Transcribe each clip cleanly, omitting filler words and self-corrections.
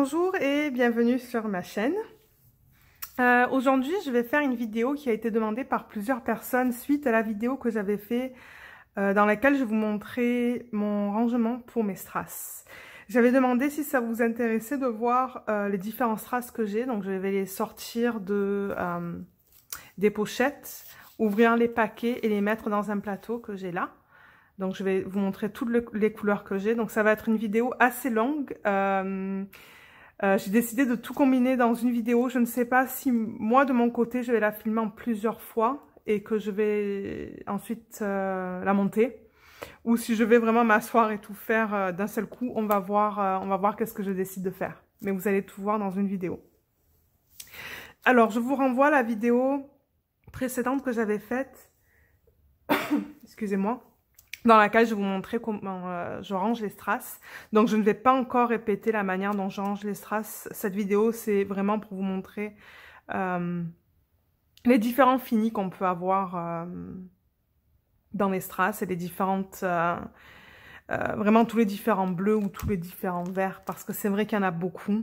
Bonjour et bienvenue sur ma chaîne. Aujourd'hui, je vais faire une vidéo qui a été demandée par plusieurs personnes suite à la vidéo que j'avais fait dans laquelle je vous montrais mon rangement pour mes strass. J'avais demandé si ça vous intéressait de voir les différents strass que j'ai. Donc, je vais les sortir des pochettes, ouvrir les paquets et les mettre dans un plateau que j'ai là. Donc, je vais vous montrer toutes les couleurs que j'ai. Donc, ça va être une vidéo assez longue. J'ai décidé de tout combiner dans une vidéo. Je ne sais pas si moi, de mon côté, je vais la filmer en plusieurs fois et que je vais ensuite la monter. Ou si je vais vraiment m'asseoir et tout faire d'un seul coup, on va voir qu'est-ce que je décide de faire. Mais vous allez tout voir dans une vidéo. Alors, je vous renvoie à la vidéo précédente que j'avais faite. Excusez-moi. Dans laquelle je vais vous montrer comment je range les strass. Donc, je ne vais pas encore répéter la manière dont je range les strass. Cette vidéo, c'est vraiment pour vous montrer les différents finis qu'on peut avoir dans les strass et les différentes... vraiment tous les différents bleus ou tous les différents verts. Parce que c'est vrai qu'il y en a beaucoup.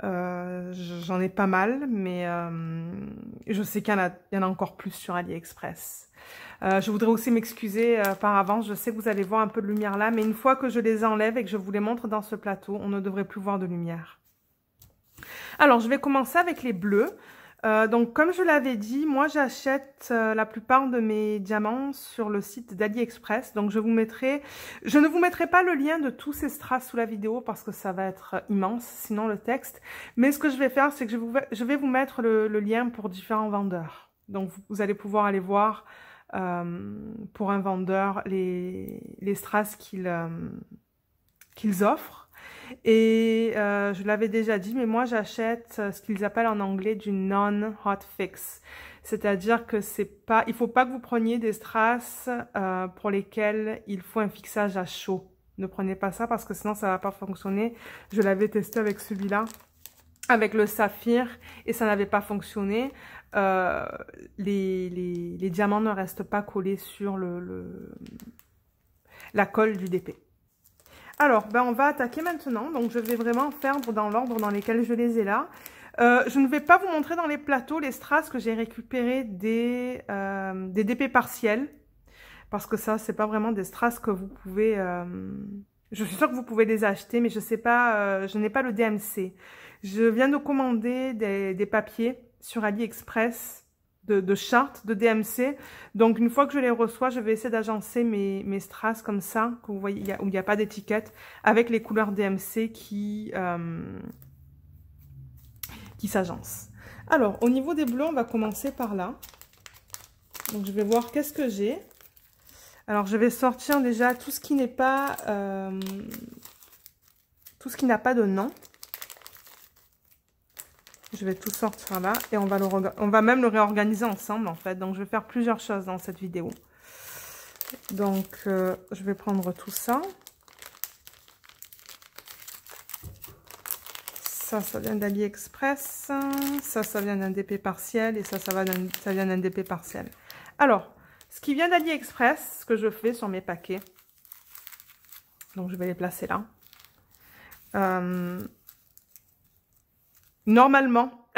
J'en ai pas mal, mais je sais qu'il y en a encore plus sur AliExpress. Je voudrais aussi m'excuser par avance. Je sais que vous allez voir un peu de lumière là, mais une fois que je les enlève et que je vous les montre dans ce plateau, on ne devrait plus voir de lumière. Alors, je vais commencer avec les bleus. Donc, comme je l'avais dit, moi, j'achète la plupart de mes diamants sur le site d'AliExpress. Donc, je ne vous mettrai pas le lien de tous ces strass sous la vidéo parce que ça va être immense, sinon le texte. Mais ce que je vais faire, c'est que je vais vous mettre le lien pour différents vendeurs. Donc, vous allez pouvoir aller voir pour un vendeur les strass qu'ils offrent. Et je l'avais déjà dit, mais moi j'achète ce qu'ils appellent en anglais du non-hot fix. C'est-à-dire que il faut pas que vous preniez des strass pour lesquels il faut un fixage à chaud. Ne prenez pas ça parce que sinon ça va pas fonctionner. Je l'avais testé avec celui-là, avec le saphir, et ça n'avait pas fonctionné. Les diamants ne restent pas collés sur la colle du DP. Alors, on va attaquer maintenant. Donc, je vais vraiment faire dans l'ordre dans lequel je les ai là. Je ne vais pas vous montrer dans les plateaux les strass que j'ai récupérés des DP partiels. Parce que ça, c'est pas vraiment des strass que vous pouvez... je suis sûre que vous pouvez les acheter, mais je sais pas, je n'ai pas le DMC. Je viens de commander des papiers sur AliExpress de chartes de DMC. Donc, une fois que je les reçois, je vais essayer d'agencer mes strass comme ça, que vous voyez, où il n'y a pas d'étiquette, avec les couleurs DMC qui s'agencent. Alors, au niveau des bleus, on va commencer par là. Donc, je vais voir qu'est-ce que j'ai. Alors, je vais sortir déjà tout ce qui n'est pas... tout ce qui n'a pas de nom. Je vais tout sortir là et on va même le réorganiser ensemble en fait. Donc, je vais faire plusieurs choses dans cette vidéo. Donc, je vais prendre tout ça. Ça vient d'AliExpress. Ça vient d'un DP partiel et ça vient d'un DP partiel. Alors, ce qui vient d'AliExpress, ce que je fais sur mes paquets. Donc, je vais les placer là. Normalement,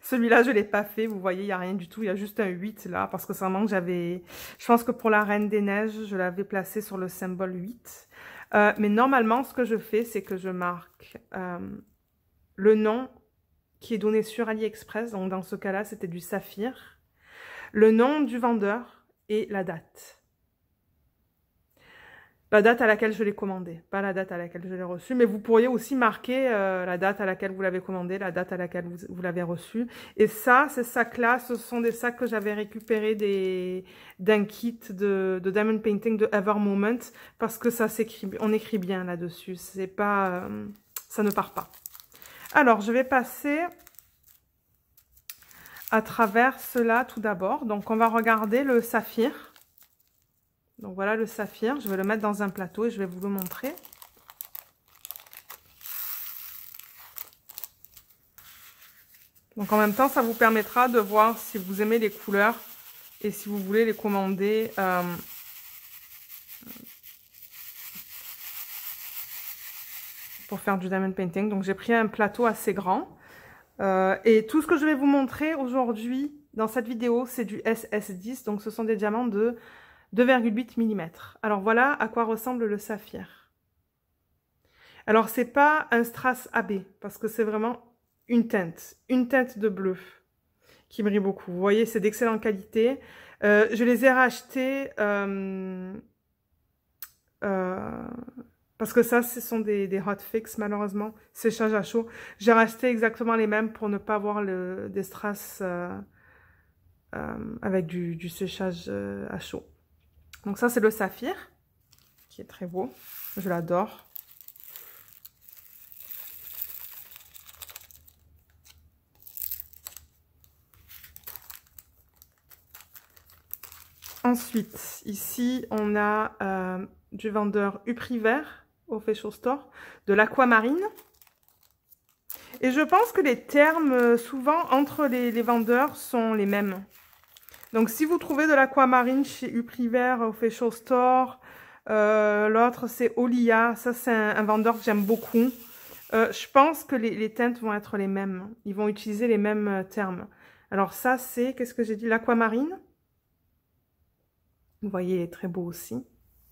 celui-là, je ne l'ai pas fait. Vous voyez, il n'y a rien du tout. Il y a juste un 8 là. Parce que ça manque, je pense que pour la Reine des Neiges, je l'avais placé sur le symbole 8. Mais normalement, ce que je fais, c'est que je marque le nom qui est donné sur AliExpress. Donc, dans ce cas-là, c'était du saphir. Le nom du vendeur et la date. La date à laquelle je l'ai commandé, pas la date à laquelle je l'ai reçu, mais vous pourriez aussi marquer la date à laquelle vous l'avez commandé, la date à laquelle vous l'avez reçu. Et ça, ces sacs-là, ce sont des sacs que j'avais récupérés d'un kit de Diamond Painting de Ever Moment, parce que ça s'écrit, on écrit bien là-dessus, c'est pas, ça ne part pas. Alors, je vais passer à travers cela tout d'abord. Donc, on va regarder le saphir. Donc voilà le saphir, je vais le mettre dans un plateau et je vais vous le montrer. Donc en même temps, ça vous permettra de voir si vous aimez les couleurs et si vous voulez les commander pour faire du diamond painting. Donc j'ai pris un plateau assez grand. Et tout ce que je vais vous montrer aujourd'hui dans cette vidéo, c'est du SS10. Donc ce sont des diamants de 2,8 mm. Alors voilà à quoi ressemble le saphir. Alors c'est pas un strass AB, parce que c'est vraiment une teinte de bleu qui brille beaucoup. Vous voyez, c'est d'excellente qualité. Je les ai rachetés parce que ça, ce sont des hot fix, malheureusement, séchage à chaud. J'ai racheté exactement les mêmes pour ne pas avoir des strass avec du séchage à chaud. Donc ça, c'est le saphir, qui est très beau. Je l'adore. Ensuite, ici, on a du vendeur Upriver au Facial Store, de l'aquamarine. Et je pense que les termes, souvent, entre les vendeurs sont les mêmes. Donc, si vous trouvez de l'aquamarine chez Upriver au Facial Store, l'autre, c'est Olia. Ça, c'est un vendeur que j'aime beaucoup. Je pense que les teintes vont être les mêmes. Ils vont utiliser les mêmes termes. Alors ça, c'est, qu'est-ce que j'ai dit? L'aquamarine. Vous voyez, il est très beau aussi.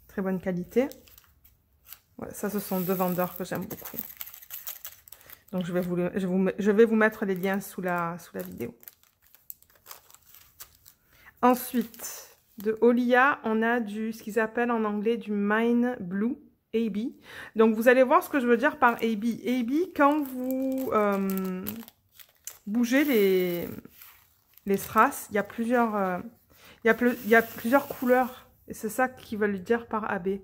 Très bonne qualité. Ouais, ça, ce sont deux vendeurs que j'aime beaucoup. Donc, je vais vous mettre les liens sous la vidéo. Ensuite, de Olia, on a ce qu'ils appellent en anglais du Mine Blue AB. Donc, vous allez voir ce que je veux dire par AB. AB, quand vous bougez les strass, il y a plusieurs... il y a plusieurs couleurs, et c'est ça qu'ils veulent dire par AB.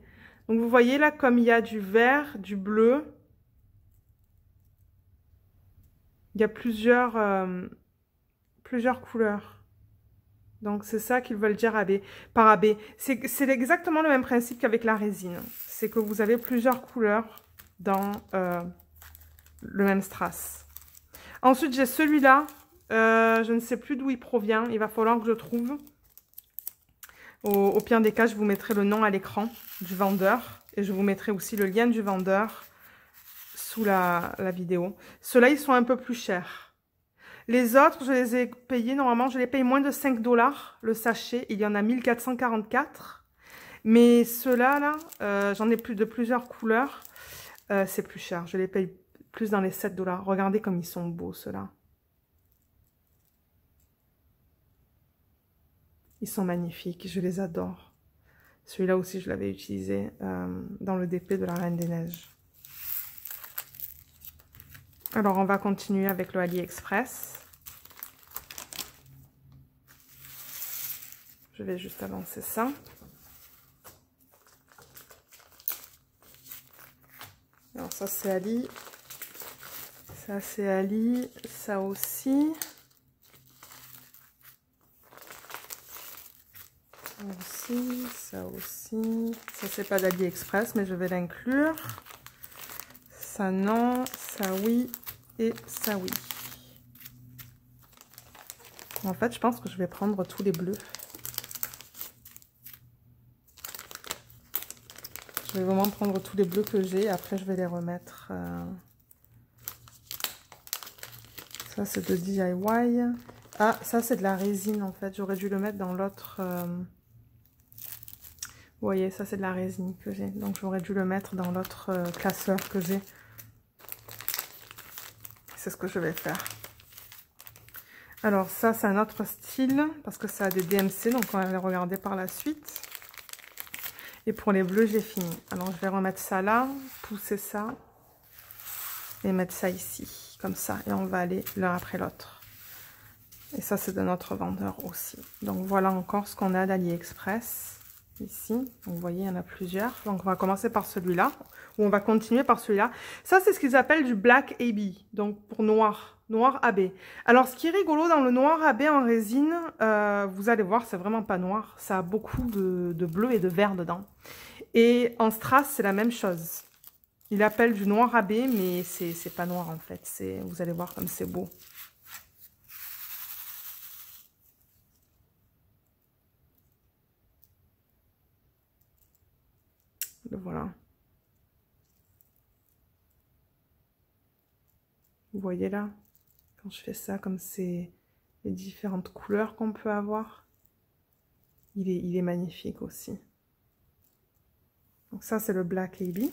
Donc vous voyez là, comme il y a du vert, du bleu, il y a plusieurs couleurs. Donc c'est ça qu'ils veulent dire AB, par AB. C'est exactement le même principe qu'avec la résine. C'est que vous avez plusieurs couleurs dans le même strass. Ensuite, j'ai celui-là. Je ne sais plus d'où il provient. Il va falloir que je trouve. Au pire des cas, je vous mettrai le nom à l'écran du vendeur et je vous mettrai aussi le lien du vendeur sous la vidéo. Ceux-là, ils sont un peu plus chers. Les autres, je les ai payés, normalement, je les paye moins de 5 $ le sachet. Il y en a 1444. Mais ceux-là, là, j'en ai plus de plusieurs couleurs. C'est plus cher. Je les paye plus dans les 7 $. Regardez comme ils sont beaux, ceux-là. Ils sont magnifiques, je les adore. Celui-là aussi, je l'avais utilisé dans le DP de la Reine des Neiges. Alors, on va continuer avec le AliExpress. Je vais juste avancer ça. Alors, ça, c'est Ali. Ça, c'est Ali. Ça aussi. Ça aussi, ça c'est pas d'AliExpress, mais je vais l'inclure. Ça non, ça oui et ça oui. En fait, je pense que je vais prendre tous les bleus. Je vais vraiment prendre tous les bleus que j'ai, après je vais les remettre. Ça c'est de DIY. Ah, ça c'est de la résine en fait, j'aurais dû le mettre dans l'autre... Vous voyez, ça c'est de la résine que j'ai. Donc j'aurais dû le mettre dans l'autre classeur que j'ai. C'est ce que je vais faire. Alors ça c'est un autre style parce que ça a des DMC. Donc on va les regarder par la suite. Et pour les bleus j'ai fini. Alors je vais remettre ça là. Pousser ça. Et mettre ça ici. Comme ça. Et on va aller l'un après l'autre. Et ça c'est de notre vendeur aussi. Donc voilà encore ce qu'on a d'AliExpress. Ici, donc vous voyez, il y en a plusieurs. Donc, on va commencer par celui-là, ou on va continuer par celui-là. Ça, c'est ce qu'ils appellent du Black AB, donc pour noir, noir AB. Alors, ce qui est rigolo dans le noir AB en résine, vous allez voir, c'est vraiment pas noir. Ça a beaucoup de bleu et de vert dedans. Et en strass, c'est la même chose. Il appelle du noir AB, mais c'est pas noir en fait. Vous allez voir comme c'est beau. Le voilà. voyez là, quand je fais ça, comme c'est les différentes couleurs qu'on peut avoir. Il est magnifique aussi. Donc ça, c'est le Black AB.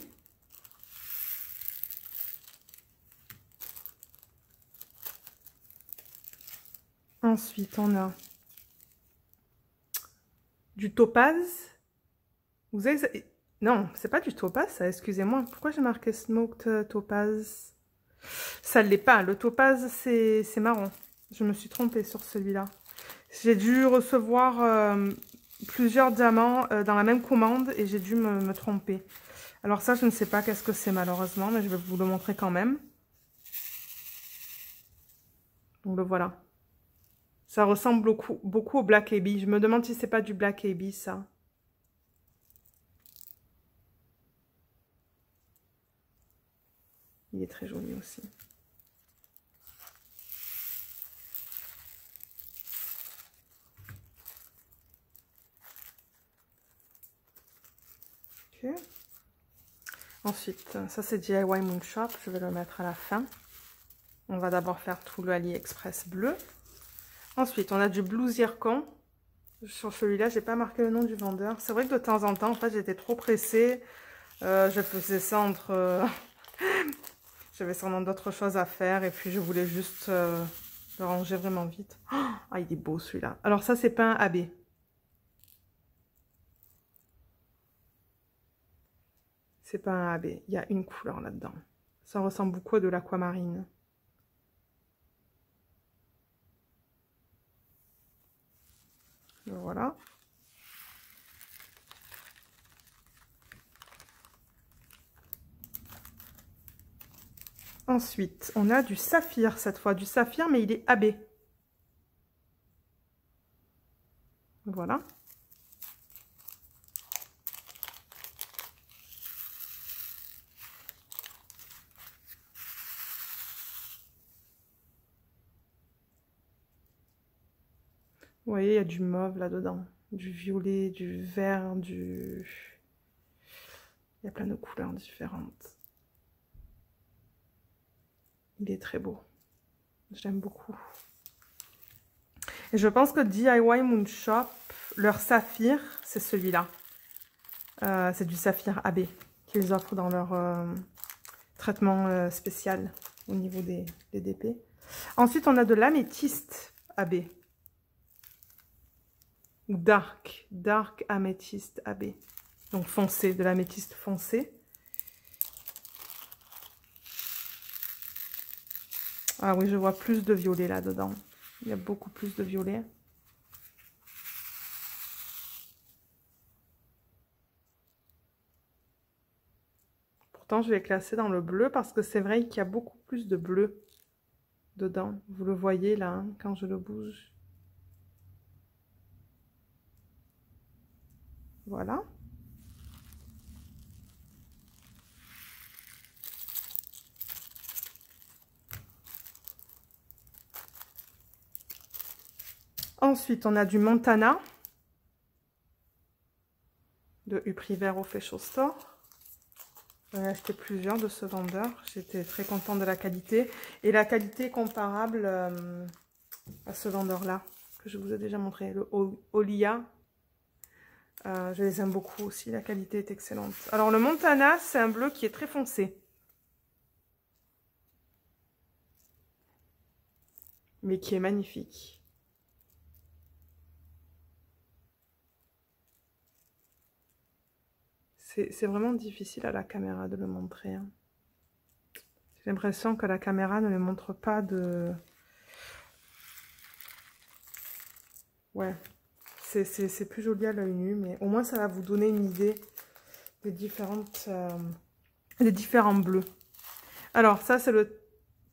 Ensuite, on a du topaz. Vous avez... Non, c'est pas du topaz, ça, excusez-moi. Pourquoi j'ai marqué Smoked Topaz? Ça ne l'est pas. Le topaz, c'est marron. Je me suis trompée sur celui-là. J'ai dû recevoir plusieurs diamants dans la même commande et j'ai dû me tromper. Alors ça, je ne sais pas qu'est-ce que c'est malheureusement, mais je vais vous le montrer quand même. Donc le voilà. Ça ressemble beaucoup au Black AB. Je me demande si c'est pas du Black AB, ça. Il est très joli aussi. Ok. Ensuite, ça c'est DIY Moon Shop. Je vais le mettre à la fin. On va d'abord faire tout le AliExpress bleu. Ensuite, on a du Blue Zircon. Sur celui-là, j'ai pas marqué le nom du vendeur. C'est vrai que de temps en temps, en fait, j'étais trop pressée. Je faisais ça entre... J'avais sûrement d'autres choses à faire et puis je voulais juste le ranger vraiment vite. Ah, il est beau celui-là. Alors ça, c'est pas un AB. C'est pas un AB. Il y a une couleur là-dedans. Ça ressemble beaucoup à de l'aquamarine. Voilà. Ensuite, on a du saphir cette fois. Du saphir, mais il est AB. Voilà. Vous voyez, il y a du mauve là-dedans. Du violet, du vert, du... Il y a plein de couleurs différentes. Il est très beau. J'aime beaucoup. Et je pense que DIY Moon Shop, leur saphir, c'est celui-là. C'est du saphir AB qu'ils offrent dans leur traitement spécial au niveau des DP. Ensuite, on a de l'améthyste AB. Ou dark améthyste AB. Donc foncé, de l'améthyste foncé. Ah oui, je vois plus de violet là-dedans. Il y a beaucoup plus de violet. Pourtant, je vais classer dans le bleu parce que c'est vrai qu'il y a beaucoup plus de bleu dedans. Vous le voyez là, hein, quand je le bouge. Voilà. Ensuite, on a du Montana de Upriver au Fashion Store. J'en ai acheté plusieurs de ce vendeur. J'étais très contente de la qualité. Et la qualité est comparable à ce vendeur-là, que je vous ai déjà montré, le Olia. Je les aime beaucoup aussi, la qualité est excellente. Alors le Montana, c'est un bleu qui est très foncé. Mais qui est magnifique. C'est vraiment difficile à la caméra de le montrer. Hein. J'ai l'impression que la caméra ne le montre pas de... Ouais, c'est plus joli à l'œil nu, mais au moins ça va vous donner une idée des différents bleus. Alors ça c'est le...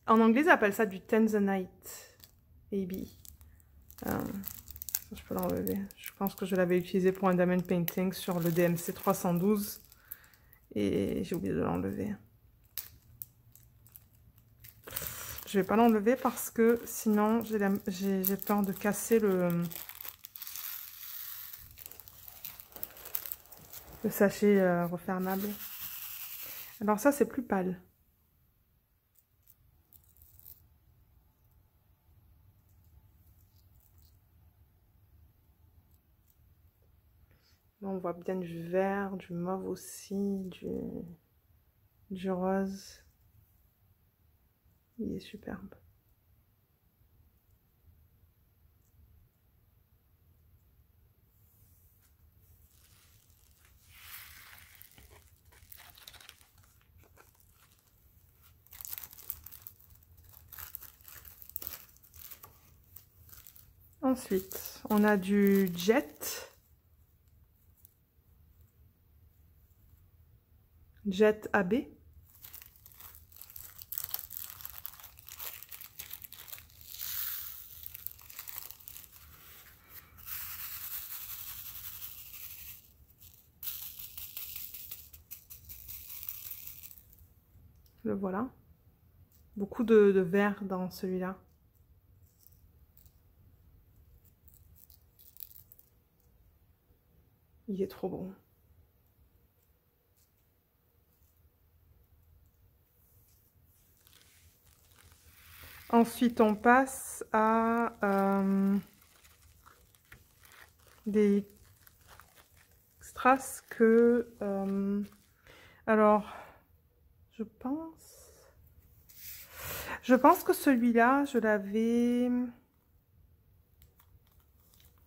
En anglais ils appellent ça du Tanzanite AB. Je peux l'enlever. Je pense que je l'avais utilisé pour un diamond painting sur le DMC 312 et j'ai oublié de l'enlever. Je vais pas l'enlever parce que sinon j'ai peur de casser le sachet refermable. Alors ça c'est plus pâle. Là, on voit bien du vert, du mauve aussi, du rose. Il est superbe. Ensuite, on a du Jet. Jet AB. Le voilà. Beaucoup de vert dans celui-là. Il est trop bon. Ensuite, on passe à des strass que... alors, je pense que celui-là, je l'avais...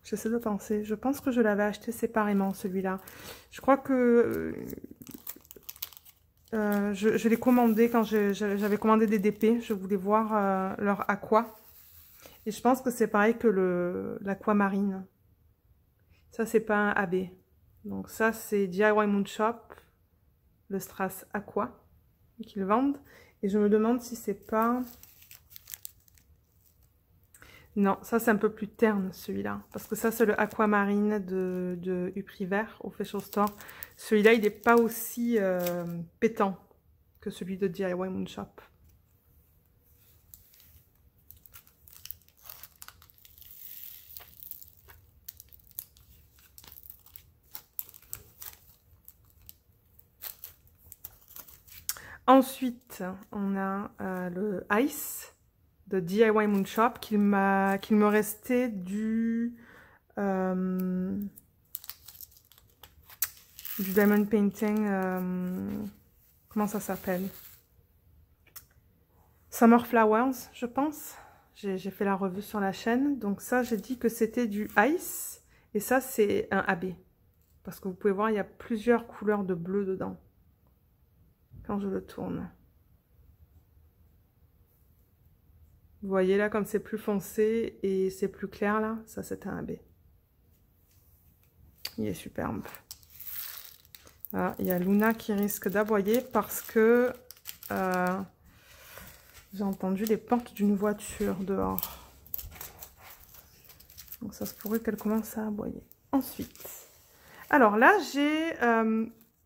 J'essaie de penser. Je pense que je l'avais acheté séparément, celui-là. Je crois que... je l'ai commandé quand j'avais commandé des DP. Je voulais voir leur aqua. Et je pense que c'est pareil que l'aquamarine. Ça, c'est pas un AB. Donc ça, c'est DIY Moon Shop, le strass aqua qu'ils vendent. Et je me demande si c'est pas... Non, ça c'est un peu plus terne celui-là. Parce que ça c'est le aquamarine de Upriver au Facial Store. Celui-là il n'est pas aussi pétant que celui de DIY Moon Shop. Ensuite, on a le Ice de DIY Moon Shop qu'il me restait du diamond painting, comment ça s'appelle? Summer Flowers, je pense. J'ai fait la revue sur la chaîne. Donc ça, j'ai dit que c'était du Ice. Et ça, c'est un AB. Parce que vous pouvez voir, il y a plusieurs couleurs de bleu dedans. Quand je le tourne. Vous voyez là, comme c'est plus foncé et c'est plus clair là, ça c'est un AB. Il est superbe. Ah, il y a Luna qui risque d'aboyer parce que j'ai entendu les portes d'une voiture dehors. Donc ça se pourrait qu'elle commence à aboyer. Ensuite, alors là j'ai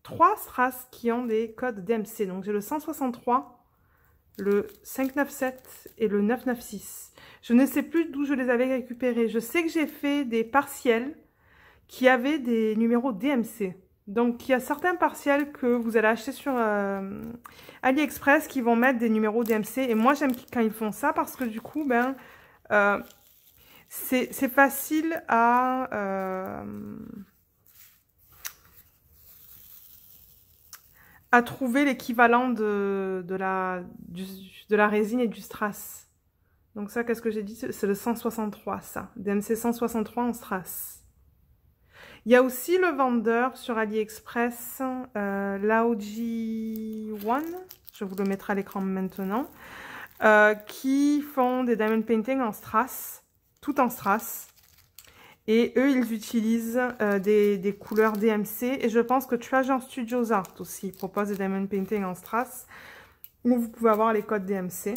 3 strass qui ont des codes DMC. Donc j'ai le 163, le 597 et le 996. Je ne sais plus d'où je les avais récupérés. Je sais que j'ai fait des partiels qui avaient des numéros DMC. Donc il y a certains partiels que vous allez acheter sur AliExpress qui vont mettre des numéros DMC. Et moi j'aime quand ils font ça parce que du coup, ben, c'est facile à trouver l'équivalent de la résine et du strass. Donc ça, qu'est-ce que j'ai dit? C'est le 163, ça. DMC 163 en strass. Il y a aussi le vendeur sur AliExpress, Laoji One, je vous le mettrai à l'écran maintenant, qui font des diamond painting en strass, tout en strass. Et eux, ils utilisent des couleurs DMC. Et je pense que Treasure Studios Art aussi propose des diamond painting en strass, où vous pouvez avoir les codes DMC.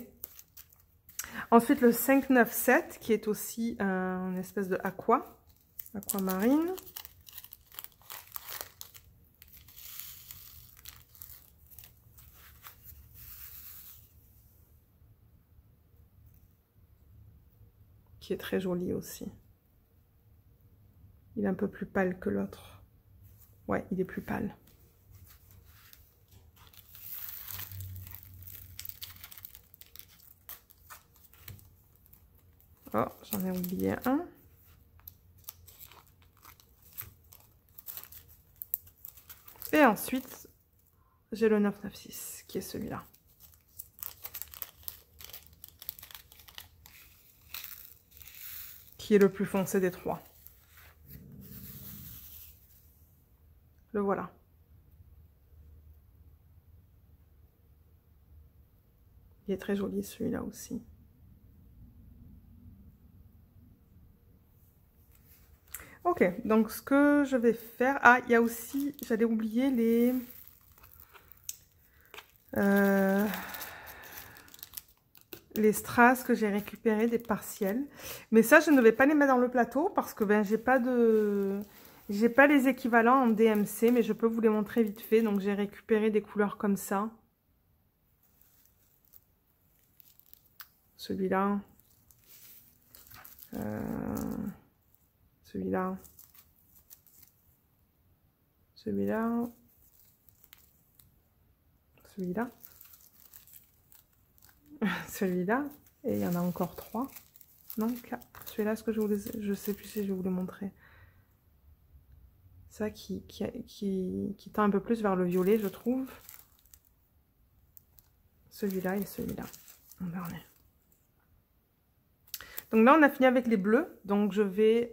Ensuite, le 597, qui est aussi une espèce de aquamarine. Qui est très joli aussi. Il est un peu plus pâle que l'autre. Ouais, il est plus pâle. Oh, j'en ai oublié un. Et ensuite, j'ai le 996 qui est celui-là. Qui est le plus foncé des trois. Le voilà. Il est très joli celui-là aussi. Ok, donc ce que je vais faire... Ah, il y a aussi, j'allais oublier les strass que j'ai récupérés des partiels. Mais ça, je ne vais pas les mettre dans le plateau parce que ben, j'ai pas les équivalents en DMC, mais je peux vous les montrer vite fait. Donc j'ai récupéré des couleurs comme ça. Celui-là. Celui-là. Celui-là. Celui-là. Celui-là. Et il y en a encore 3. Non, 4. Celui-là, ce que je voulais... Je sais plus si je vais vous le montrer. Ça qui tend un peu plus vers le violet, je trouve. Celui-là et celui-là. En dernier. Donc là, on a fini avec les bleus. Donc je vais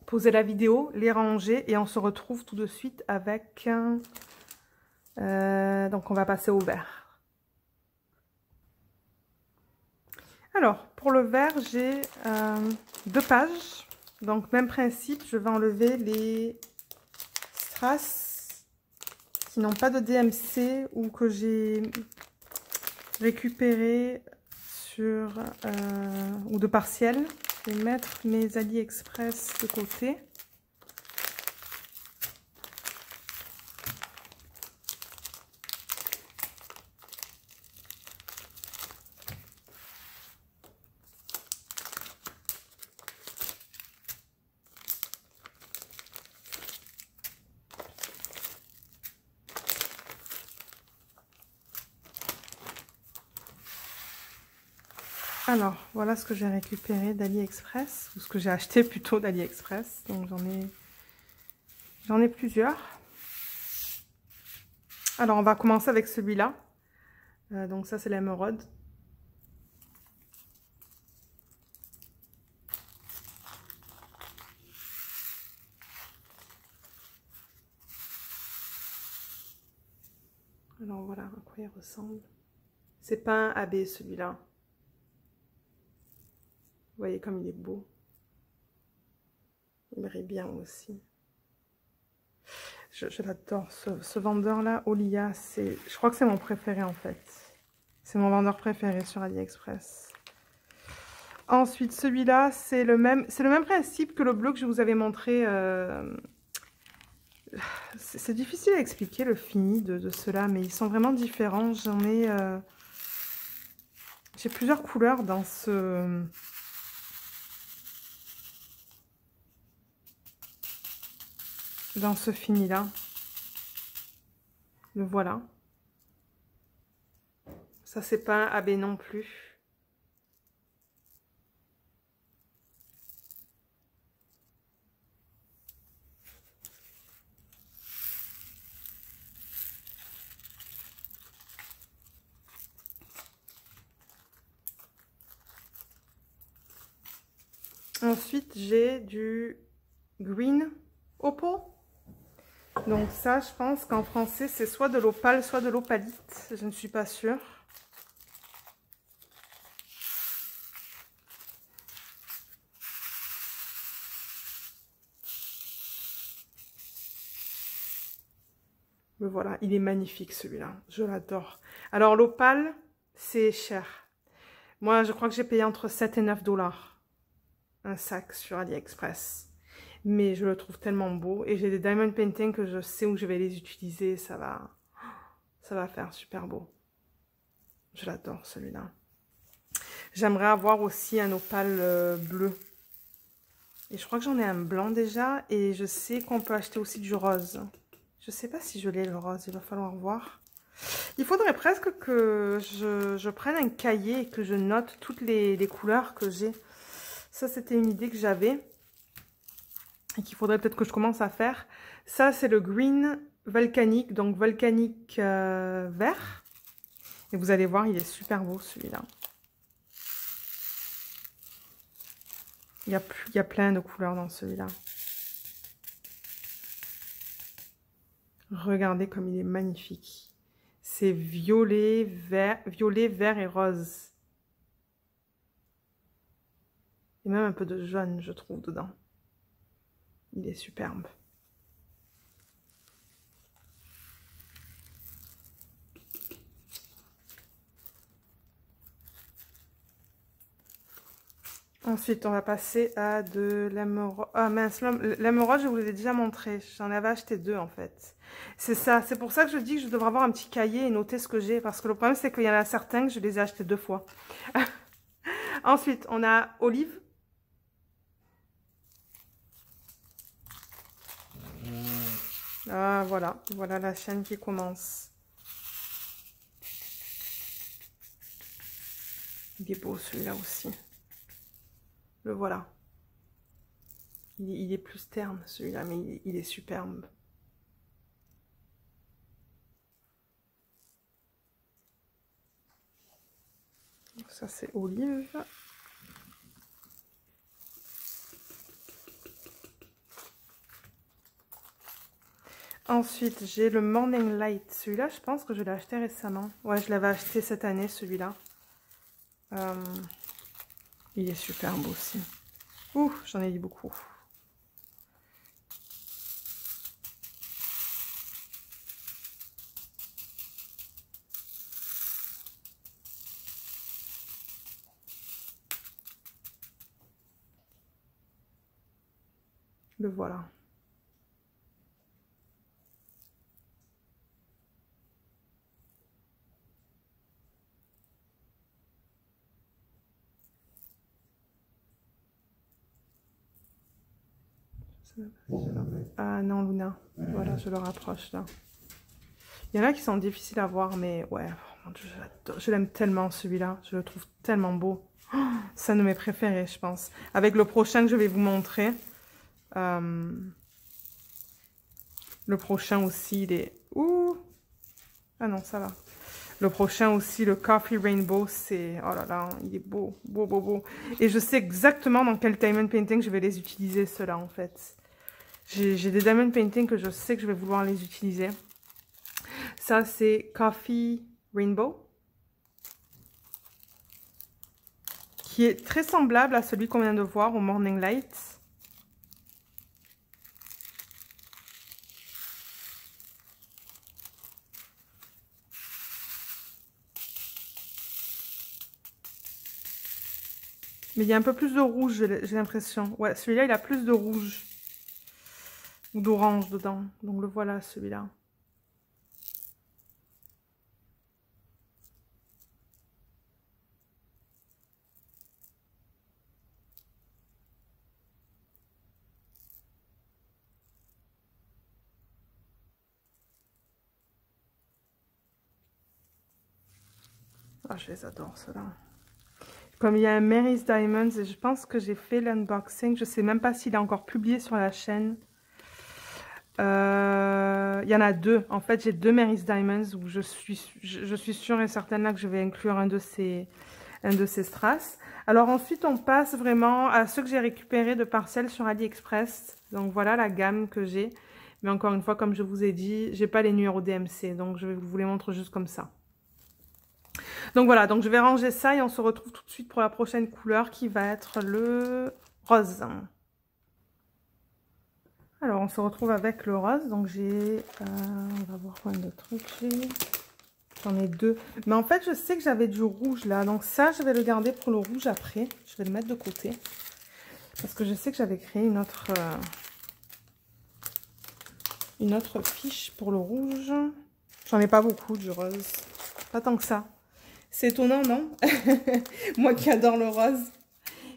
poser la vidéo, les ranger et on se retrouve tout de suite avec... donc on va passer au vert. Alors, pour le vert, j'ai 2 pages. Donc même principe, je vais enlever les strass qui n'ont pas de DMC ou que j'ai récupéré sur ou de partiel. Je vais mettre mes AliExpress de côté. Alors, voilà ce que j'ai récupéré d'AliExpress, ou ce que j'ai acheté plutôt d'AliExpress. Donc j'en ai plusieurs. Alors, on va commencer avec celui-là. Donc ça, c'est l'émeraude. Alors voilà à quoi il ressemble. C'est pas un AB celui-là. Vous voyez comme il est beau. Il brille bien aussi. Je l'adore, ce vendeur-là, Olia. Je crois que c'est mon préféré en fait. C'est mon vendeur préféré sur AliExpress. Ensuite, celui-là, c'est le même principe que le bleu que je vous avais montré. C'est difficile à expliquer le fini de ceux-là, mais ils sont vraiment différents. J'ai plusieurs couleurs dans ce... fini-là. Le voilà. Ça, c'est pas un AB non plus. Ensuite, j'ai du Green Opal. Donc ça, je pense qu'en français, c'est soit de l'opale, soit de l'opalite. Je ne suis pas sûre. Mais voilà, il est magnifique celui-là. Je l'adore. Alors l'opale, c'est cher. Moi, je crois que j'ai payé entre 7 et 9 $ un sac sur AliExpress. Mais je le trouve tellement beau. Et j'ai des diamond painting que je sais où je vais les utiliser. Ça va faire super beau. Je l'adore celui-là. J'aimerais avoir aussi un opale bleu. Et je crois que j'en ai un blanc déjà. Et je sais qu'on peut acheter aussi du rose. Je sais pas si je l'ai le rose. Il va falloir voir. Il faudrait presque que je prenne un cahier et que je note toutes les couleurs que j'ai. Ça, c'était une idée que j'avais. et qu'il faudrait peut-être que je commence à faire. Ça, c'est le Green Volcanique, donc volcanique vert. Et vous allez voir, il est super beau celui-là. Il y a plein de couleurs dans celui-là. Regardez comme il est magnifique. C'est violet, vert et rose. Et même un peu de jaune, je trouve, dedans. Il est superbe. Ensuite, on va passer à de l'émeraude. Ah mince, l'émeraude, je vous l'ai déjà montré. J'en avais acheté 2 en fait. C'est ça, c'est pour ça que je dis que je devrais avoir un petit cahier et noter ce que j'ai. Parce que le problème, c'est qu'il y en a certains que je les ai achetés 2 fois. Ensuite, on a olive. Ah voilà, voilà la chaîne qui commence. Il est beau celui-là aussi. Le voilà. Il est plus terne celui-là, mais il est superbe. Ça c'est olive. Ensuite, j'ai le Morning Light. Celui-là, je pense que je l'ai acheté récemment. Ouais, je l'avais acheté cette année, celui-là. Il est superbe aussi. Ouh, j'en ai dit beaucoup. Le voilà. Ah non, Luna. Voilà, je le rapproche là. Il y en a qui sont difficiles à voir, mais ouais, je l'aime tellement celui-là. Je le trouve tellement beau. Oh, c'est un de mes préférés, je pense. Avec le prochain que je vais vous montrer. Le prochain aussi, il est... Ouh! Ah non, ça va. Le prochain aussi, le Coffee Rainbow, c'est... Oh là là, il est beau, beau, beau, beau. Et je sais exactement dans quel diamond painting je vais les utiliser, ceux-là, en fait. J'ai des diamond painting que je sais que je vais vouloir les utiliser. Ça, c'est Coffee Rainbow. Qui est très semblable à celui qu'on vient de voir au Morning Light. Mais il y a un peu plus de rouge, j'ai l'impression. Ouais, celui-là, il a plus de rouge. Ou d'orange dedans. Donc le voilà, celui-là. Ah, je les adore, ceux-là. Comme il y a un Mary's Diamonds, et je pense que j'ai fait l'unboxing. Je sais même pas s'il est encore publié sur la chaîne. Il y en a 2. En fait, j'ai 2 Mary's Diamonds où je suis sûre et certaine là que je vais inclure un de ces strass. Alors ensuite, on passe vraiment à ceux que j'ai récupérés de parcelles sur AliExpress. Donc voilà la gamme que j'ai. Mais encore une fois, comme je vous ai dit, j'ai pas les numéros DMC. Donc je vais vous les montrer juste comme ça. Donc voilà, donc je vais ranger ça et on se retrouve tout de suite pour la prochaine couleur qui va être le rose. Alors on se retrouve avec le rose, donc j'ai, on va voir combien de trucs j'ai. J'en ai 2. Mais en fait je sais que j'avais du rouge là, donc ça je vais le garder pour le rouge après. Je vais le mettre de côté. Parce que je sais que j'avais créé une autre fiche pour le rouge. J'en ai pas beaucoup du rose, pas tant que ça. C'est étonnant, non? Moi qui adore le rose.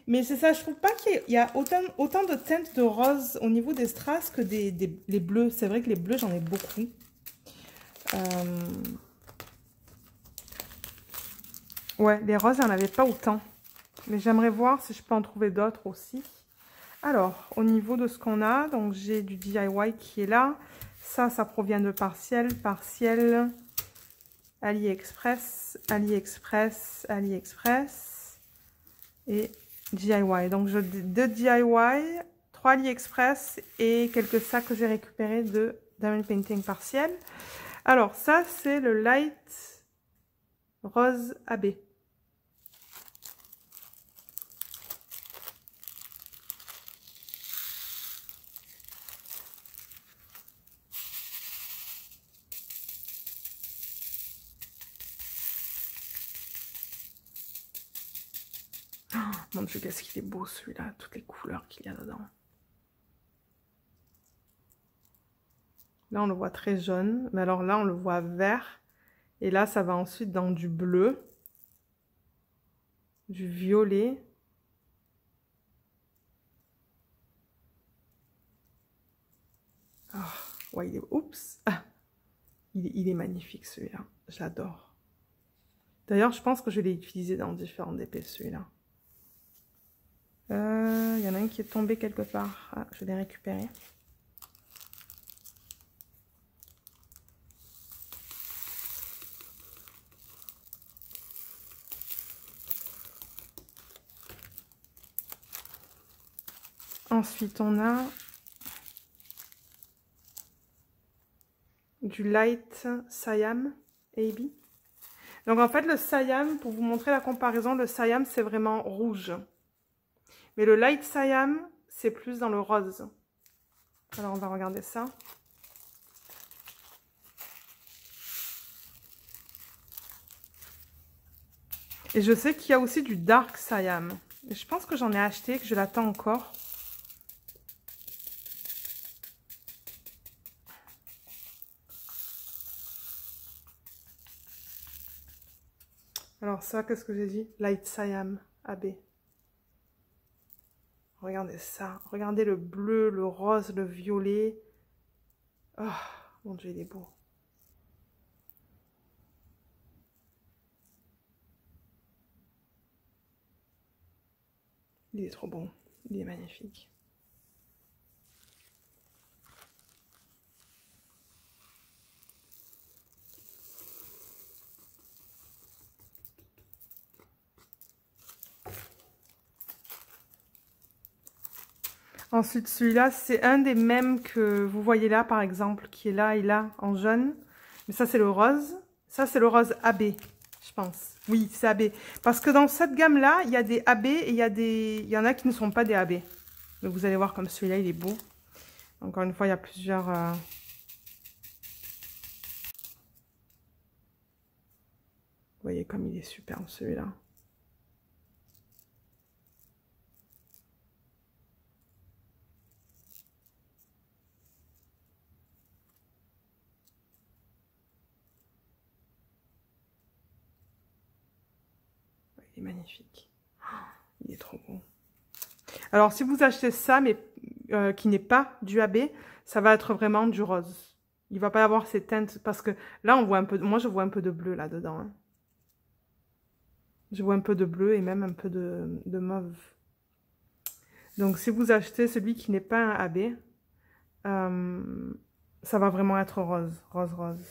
Mais c'est ça, je trouve pas qu'il y a autant de teintes de rose au niveau des strass que les bleus. C'est vrai que les bleus, j'en ai beaucoup. Ouais, les roses, il n'y en avait pas autant. Mais j'aimerais voir si je peux en trouver d'autres aussi. Alors, au niveau de ce qu'on a, donc j'ai du DIY qui est là. Ça provient de Partiel, Partiel, AliExpress, AliExpress, AliExpress et DIY. Donc, je deux DIY, 3 AliExpress et quelques sacs que j'ai récupérés de Diamond Painting Partiel. Alors, ça, c'est le Light Rose AB. Oh, mon Dieu, qu'est-ce qu'il est beau celui-là, toutes les couleurs qu'il y a dedans. Là, on le voit très jaune, mais alors là, on le voit vert. Et là, ça va ensuite dans du bleu, du violet. Oh, ouais, oups, ah, il est magnifique celui-là, j'adore. D'ailleurs, je pense que je l'ai utilisé dans différents DP celui-là. Il y en a un qui est tombé quelque part. Ah, je l'ai récupéré. Ensuite, on a du Light Siam AB. Donc, en fait, le Siam, pour vous montrer la comparaison, le Siam, c'est vraiment rouge. Mais le Light Siam, c'est plus dans le rose. Alors, on va regarder ça. Et je sais qu'il y a aussi du Dark Siam. Et je pense que j'en ai acheté, que je l'attends encore. Alors ça, qu'est-ce que j'ai dit? Light Siam AB. Regardez ça. Regardez le bleu, le rose, le violet. Oh, mon Dieu, il est beau. Il est trop bon. Il est magnifique. Ensuite, celui-là, c'est un des mêmes que vous voyez là, par exemple, qui est là et là, en jaune. Mais ça, c'est le rose. Ça, c'est le rose AB, je pense. Oui, c'est AB. Parce que dans cette gamme-là, il y a des AB et il y en a qui ne sont pas des AB. Donc, vous allez voir comme celui-là, il est beau. Encore une fois, il y a plusieurs... Vous voyez comme il est superbe, celui-là. Il est magnifique. Il est trop beau. Alors, si vous achetez ça, mais qui n'est pas du AB, ça va être vraiment du rose. Il ne va pas y avoir ces teintes, parce que là, on voit un peu... Moi, je vois un peu de bleu là-dedans. Hein. Je vois un peu de bleu et même un peu de mauve. Donc, si vous achetez celui qui n'est pas un AB, ça va vraiment être rose. Rose, rose.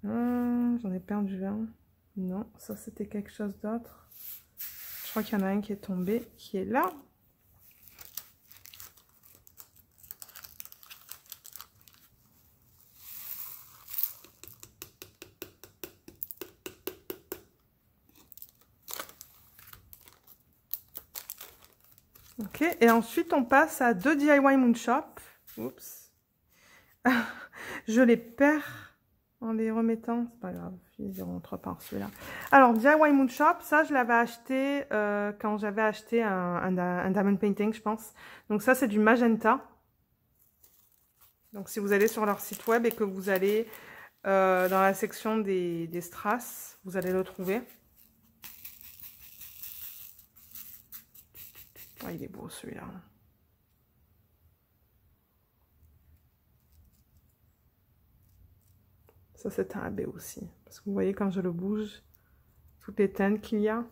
J'en ai perdu un. Non, ça, c'était quelque chose d'autre. Je crois qu'il y en a un qui est tombé, qui est là. Ok, et ensuite on passe à 2 DIY Moonshop. Oups. Je les perds en les remettant. C'est pas grave, je les rentre par celui-là. Alors, DIY Moonshop, ça je l'avais acheté quand j'avais acheté un Diamond Painting, je pense. Donc ça, c'est du magenta. Donc si vous allez sur leur site web et que vous allez dans la section des strass, vous allez le trouver. Oh, il est beau celui-là. Ça, c'est un AB aussi. Parce que vous voyez, quand je le bouge, toutes les teintes qu'il y a.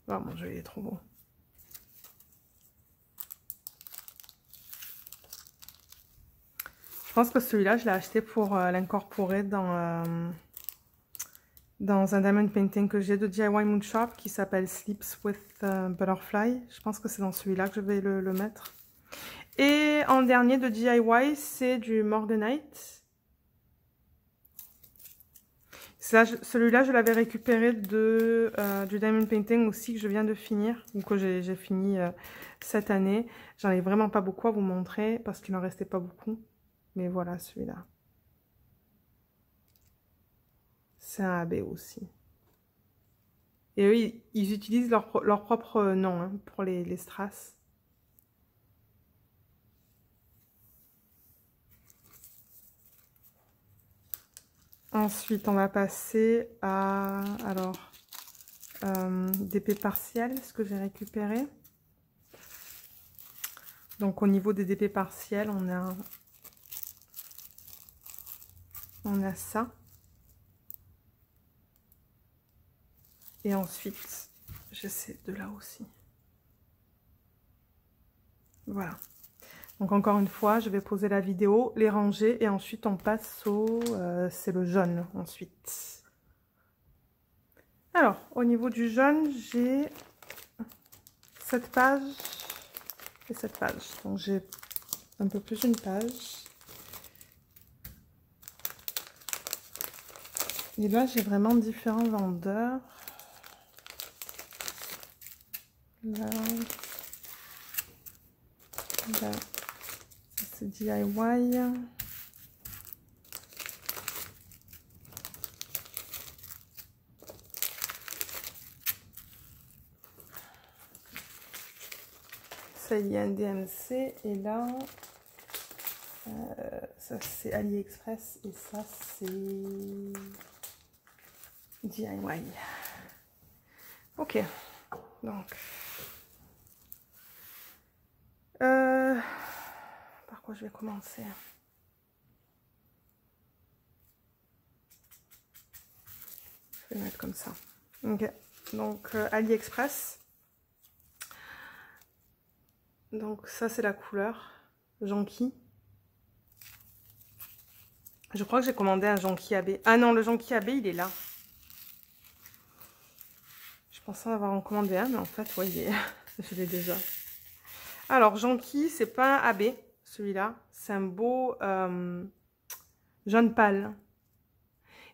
Oh mon Dieu, il est trop beau. Je pense que celui-là, je l'ai acheté pour l'incorporer dans un diamond painting que j'ai de DIY Moon Shop qui s'appelle Sleeps with Butterfly. Je pense que c'est dans celui-là que je vais le mettre. Et en dernier de DIY, c'est du Morganite. Celui-là, je l'avais récupéré du diamond painting aussi que je viens de finir, ou que j'ai fini cette année. J'en ai vraiment pas beaucoup à vous montrer parce qu'il n'en restait pas beaucoup. Mais voilà, celui-là. C'est un AB aussi. Et eux, ils utilisent leur propre nom hein, pour les strass. Ensuite, on va passer à DP partiel, ce que j'ai récupéré. Donc, au niveau des DP partiels, on a ça. Et ensuite, j'ai ces deux-là aussi. Voilà. Donc, encore une fois, je vais poser la vidéo, les ranger et ensuite on passe c'est le jaune ensuite. Alors, au niveau du jaune, j'ai cette page et cette page. Donc, j'ai un peu plus d'une page. Et là, j'ai vraiment différents vendeurs. Là, là, c'est DIY. Ça, il y a un DMC. Et là, ça, c'est AliExpress. Et ça, c'est DIY. Ok. Donc... par quoi je vais commencer? Je vais le mettre comme ça. Ok. Donc, AliExpress. Donc, ça, c'est la couleur. Jonquille. Je crois que j'ai commandé un jonquille AB. Ah non, le jonquille AB, il est là. Je pensais en avoir en commandé un, mais en fait, ouais, je l'ai déjà. Alors, jonquille, c'est pas un AB, celui-là. C'est un beau jaune pâle.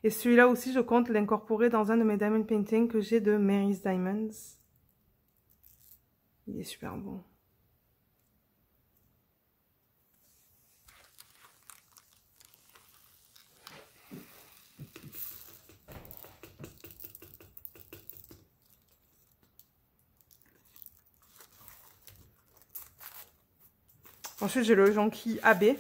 Et celui-là aussi, je compte l'incorporer dans un de mes diamond paintings que j'ai de Mary's Diamonds. Il est super bon. Ensuite, j'ai le jonquille AB.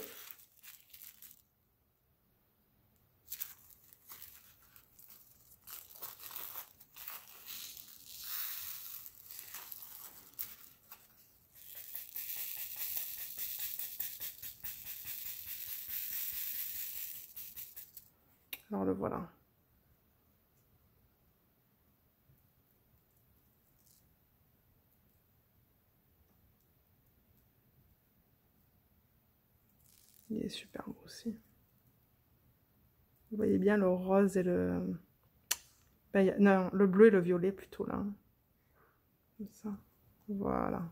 Alors, le voilà. Il est super beau aussi. Vous voyez bien le rose et le... Ben, non, le bleu et le violet plutôt là. Comme ça. Voilà.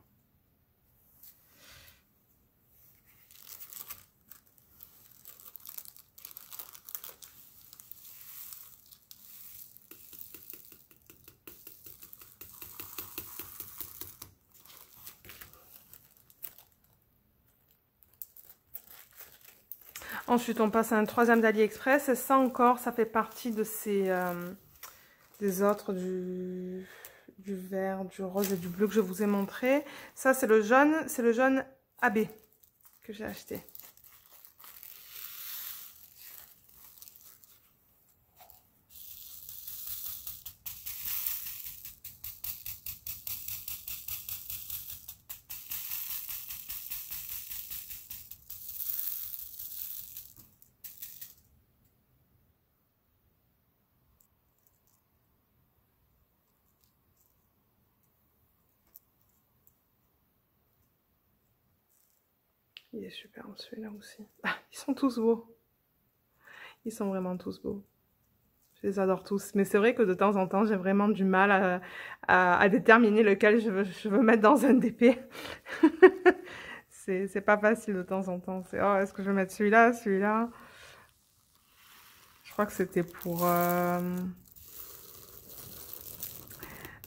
Ensuite, on passe à un troisième d'AliExpress. Et ça encore, ça fait partie de ces... des autres, du vert, du rose et du bleu que je vous ai montré. Ça, c'est le jaune AB que j'ai acheté. Il est superbe celui-là aussi. Ah, ils sont tous beaux. Ils sont vraiment tous beaux. Je les adore tous. Mais c'est vrai que de temps en temps, j'ai vraiment du mal à déterminer lequel je veux mettre dans un DP. C'est pas facile de temps en temps. C'est, oh, est-ce que je veux mettre celui-là, celui-là? Je crois que c'était pour...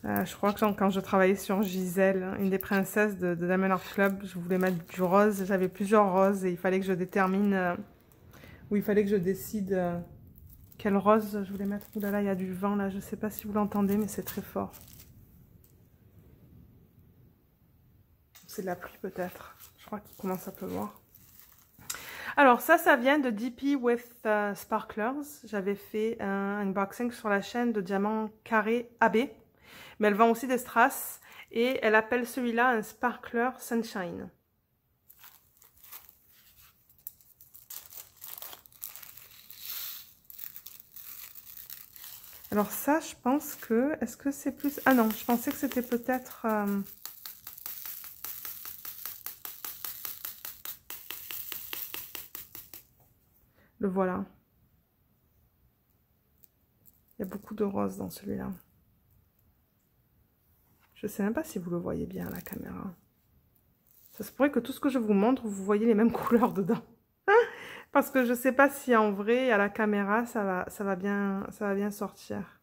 je crois que quand je travaillais sur Gisèle, une des princesses de Diamond Art Club, je voulais mettre du rose. J'avais plusieurs roses et il fallait que je détermine... ou il fallait que je décide quel rose je voulais mettre. Ouh là là, il y a du vent là. Je sais pas si vous l'entendez, mais c'est très fort. C'est de la pluie peut-être. Je crois qu'il commence à pleuvoir. Alors ça vient de DP with Sparklers. J'avais fait un unboxing sur la chaîne de diamants carrés AB. Mais elle vend aussi des strass. Et elle appelle celui-là un Sparkler Sunshine. Alors ça, je pense que... Est-ce que c'est plus... Ah non, je pensais que c'était peut-être... Le voilà. Il y a beaucoup de roses dans celui-là. Je ne sais même pas si vous le voyez bien à la caméra. Ça se pourrait que tout ce que je vous montre, vous voyez les mêmes couleurs dedans. Parce que je ne sais pas si en vrai, à la caméra, ça va bien sortir.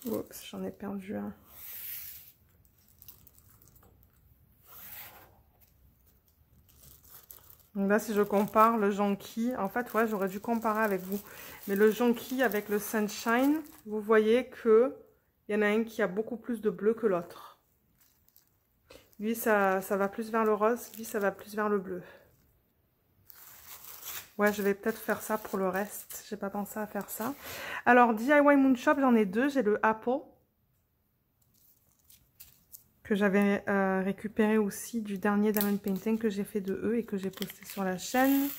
Oups, j'en ai perdu un. Donc là, si je compare le jonquille, en fait, ouais, j'aurais dû comparer avec vous. Mais le jonquille avec le Sunshine, vous voyez que il y en a un qui a beaucoup plus de bleu que l'autre. Lui, ça va plus vers le rose, lui, ça va plus vers le bleu. Ouais, je vais peut-être faire ça pour le reste. J'ai pas pensé à faire ça. Alors, DIY Moon Shop, j'en ai deux. J'ai le Apple, que j'avais récupéré aussi du dernier Diamond Painting que j'ai fait de eux et que j'ai posté sur la chaîne.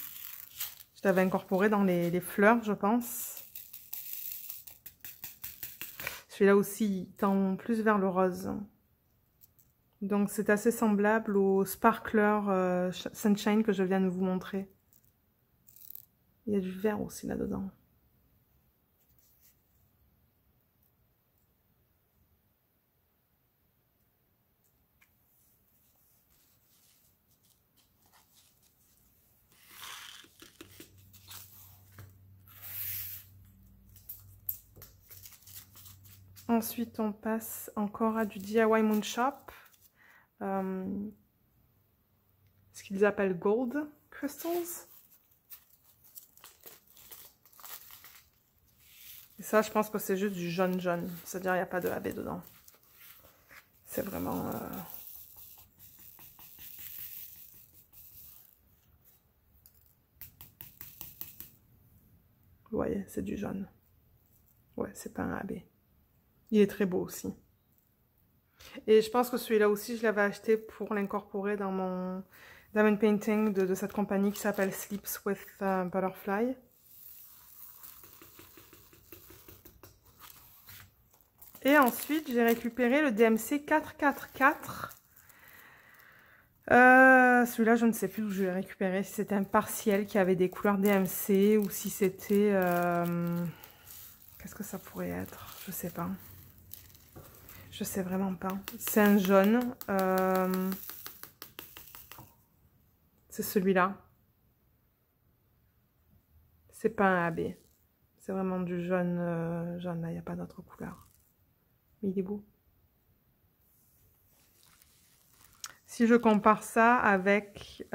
Je l'avais incorporé dans les fleurs, je pense. Celui-là aussi, il tend plus vers le rose. Donc, c'est assez semblable au Sparkler Sunshine que je viens de vous montrer. Il y a du vert aussi là-dedans. Ensuite, on passe encore à du DIY Moon Shop. Ce qu'ils appellent Gold Crystals. Et ça, je pense que c'est juste du jaune. C'est-à-dire, il n'y a pas de AB dedans. C'est vraiment... Vous voyez, c'est du jaune. Ouais, c'est pas un AB. Il est très beau aussi. Et je pense que celui-là aussi, je l'avais acheté pour l'incorporer dans mon diamond painting de cette compagnie qui s'appelle Sleeps with Butterfly. Et ensuite, j'ai récupéré le DMC 444. Celui-là, je ne sais plus où je l'ai récupéré. Si c'était un partiel qui avait des couleurs DMC ou si c'était... Qu'est-ce que ça pourrait être? Je sais pas. Je sais vraiment pas. C'est un jaune. C'est celui-là. C'est pas un AB. C'est vraiment du jaune. Jaune, là, il n'y a pas d'autre couleur. Mais il est beau. Si je compare ça avec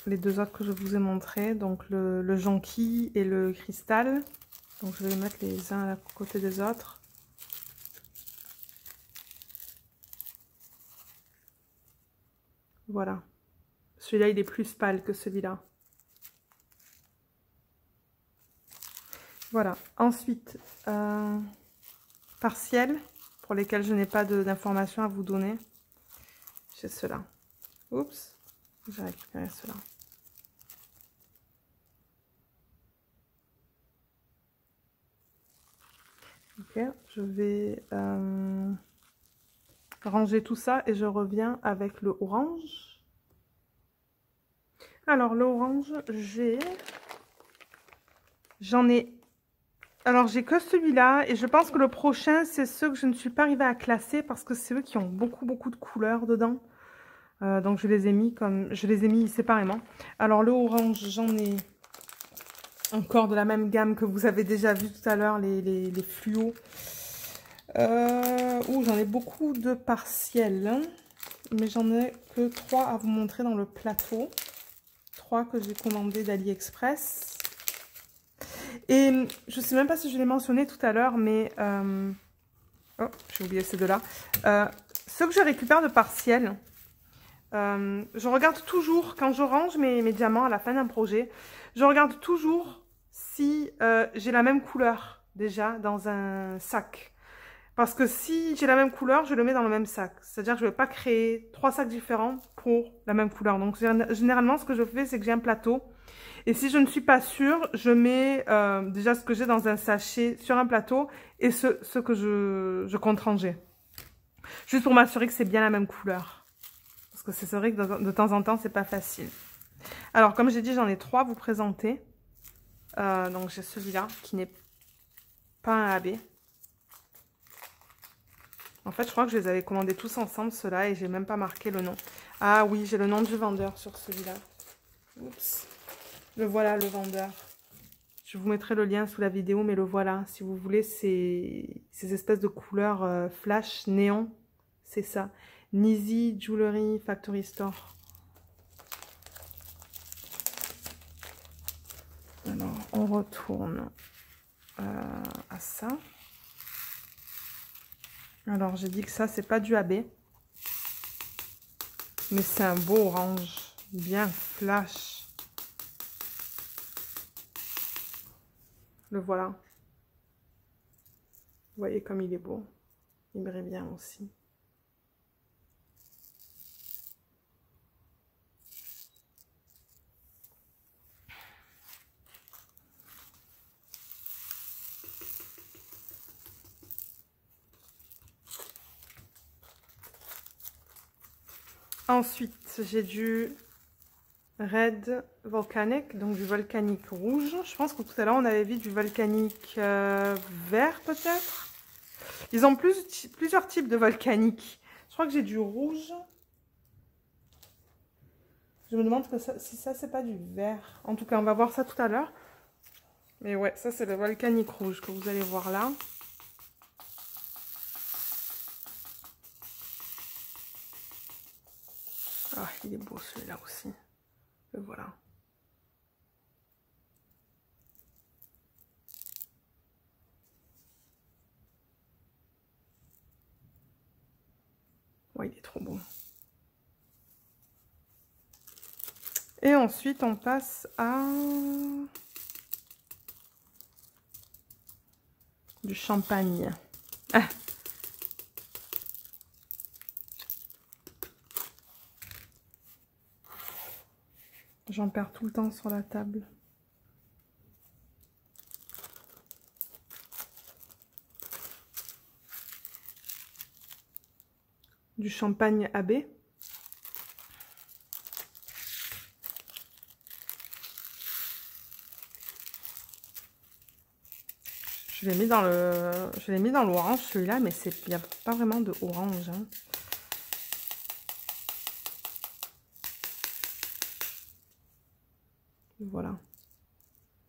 les deux autres que je vous ai montrés, donc le jonquille et le cristal. Donc je vais les mettre les uns à côté des autres. Voilà. Celui-là, il est plus pâle que celui-là. Voilà. Ensuite, partiel pour lesquels je n'ai pas d'informations à vous donner. J'ai ceux-là. Oups, j'ai récupéré ceux-là. Ok, je vais ranger tout ça et je reviens avec le orange. Alors, le orange, j'en ai... Alors, j'ai que celui-là et je pense que le prochain, c'est ceux que je ne suis pas arrivée à classer parce que c'est eux qui ont beaucoup de couleurs dedans. Donc, je les ai mis séparément. Alors, le orange, j'en ai encore de la même gamme que vous avez déjà vu tout à l'heure, les fluos. J'en ai beaucoup de partiels, hein, mais j'en ai que 3 à vous montrer dans le plateau. 3 que j'ai commandé d'AliExpress. Et je ne sais même pas si je l'ai mentionné tout à l'heure, mais... Oh, j'ai oublié ces deux-là. Ceux que je récupère de partiels, je regarde toujours, quand je range mes diamants à la fin d'un projet, je regarde toujours si j'ai la même couleur déjà dans un sac. Parce que si j'ai la même couleur, je le mets dans le même sac. C'est-à-dire que je ne vais pas créer 3 sacs différents pour la même couleur. Donc généralement, ce que je fais, c'est que j'ai un plateau. Et si je ne suis pas sûre, je mets déjà ce que j'ai dans un sachet sur un plateau et ce que je compte ranger. Juste pour m'assurer que c'est bien la même couleur. Parce que c'est vrai que de temps en temps, c'est pas facile. Alors, comme j'ai dit, j'en ai 3 à vous présenter. Donc, j'ai celui-là qui n'est pas un AB. En fait, je crois que je les avais commandés tous ensemble, ceux-là, et j'ai même pas marqué le nom. Ah oui, j'ai le nom du vendeur sur celui-là. Oups. Le voilà, le vendeur. Je vous mettrai le lien sous la vidéo, mais le voilà. Si vous voulez, ces espèces de couleurs flash, néon, c'est ça. Nizi Jewelry Factory Store. Alors, on retourne à ça. Alors, j'ai dit que ça, c'est pas du AB. Mais c'est un beau orange. Bien flash. Le voilà. Vous voyez comme il est beau. Il brille bien aussi. Ensuite, j'ai du Red Volcanic, donc du volcanique rouge. Je pense que tout à l'heure, on avait vu du volcanique vert, peut-être. Ils ont plusieurs types de volcanique. Je crois que j'ai du rouge. Je me demande si ça, c'est pas du vert. En tout cas, on va voir ça tout à l'heure. Mais ouais, ça, c'est le volcanique rouge que vous allez voir là. Ah, il est beau celui-là aussi. Le voilà. Ouais, il est trop beau. Et ensuite, on passe à du champagne. Ah. J'en perds tout le temps sur la table. Du champagne AB. Je l'ai mis dans l'orange celui-là, mais il n'y a pas vraiment de orange. Hein. Voilà.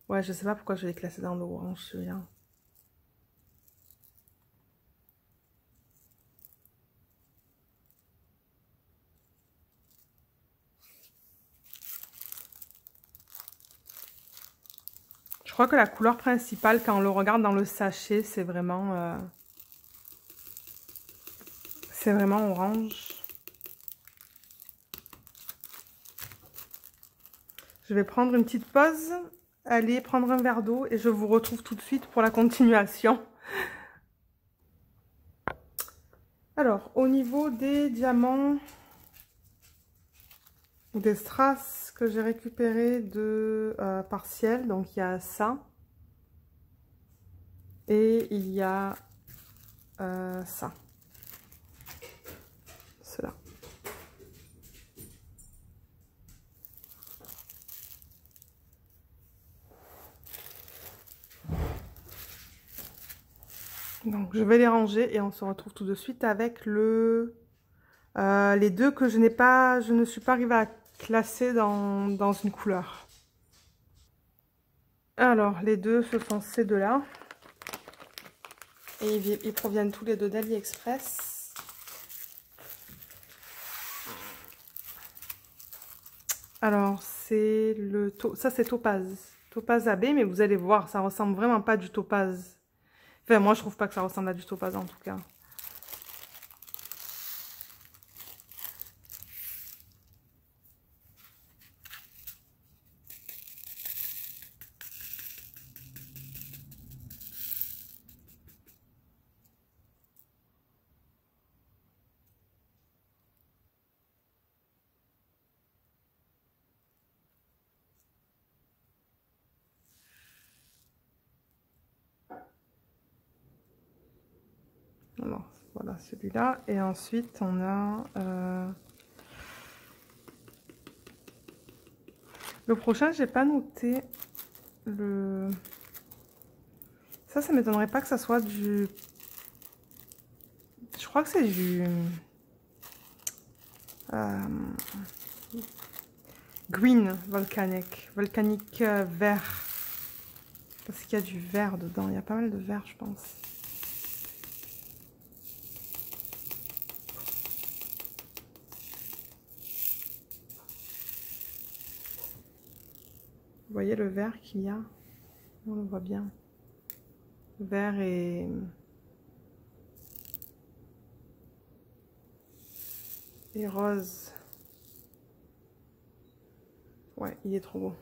Ouais, je sais pas pourquoi je l'ai classé dans l'orange celui-là. Je crois que la couleur principale, quand on le regarde dans le sachet, c'est vraiment orange. Je vais prendre une petite pause, aller prendre un verre d'eau et je vous retrouve tout de suite pour la continuation. Alors, au niveau des diamants ou des strass que j'ai récupéré de partiel, donc il y a ça. Et il y a ça. Cela. Donc je vais les ranger et on se retrouve tout de suite avec les deux que je ne suis pas arrivée à classer dans une couleur. Alors les deux, ce sont ces deux-là. Et ils proviennent tous les deux d'AliExpress. Alors c'est ça c'est Topaz. Topaz AB, mais vous allez voir, ça ressemble vraiment pas à du topaz. Enfin, moi je trouve pas que ça ressemble à du topaz en tout cas. Alors, voilà celui-là. Et ensuite, on a... le prochain, j'ai pas noté le... Ça m'étonnerait pas que ça soit du... Je crois que c'est du... Green volcanique. Volcanique vert. Parce qu'il y a du vert dedans. Il y a pas mal de vert, je pense. Vous voyez le vert qu'il y a? On le voit bien. Vert et rose. Ouais, il est trop beau.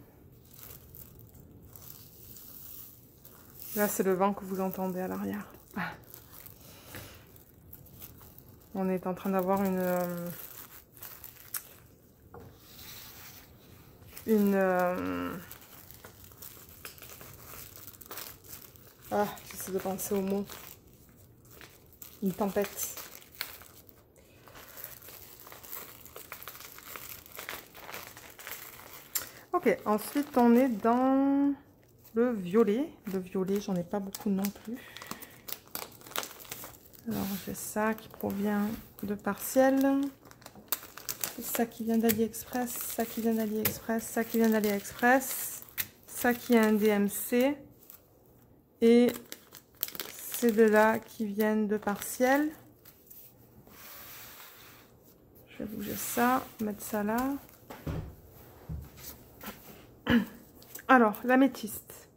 Là, c'est le vent que vous entendez à l'arrière. On est en train d'avoir j'essaie de penser au mot. Une tempête. Ok, ensuite on est dans le violet. Le violet, j'en ai pas beaucoup non plus. Alors j'ai ça qui provient de Partiel. Ça qui vient d'AliExpress, ça qui vient d'AliExpress, ça qui vient d'AliExpress, ça qui est un DMC. Et ces deux-là qui viennent de Partiel. Je vais bouger ça, mettre ça là. Alors, l'améthyste.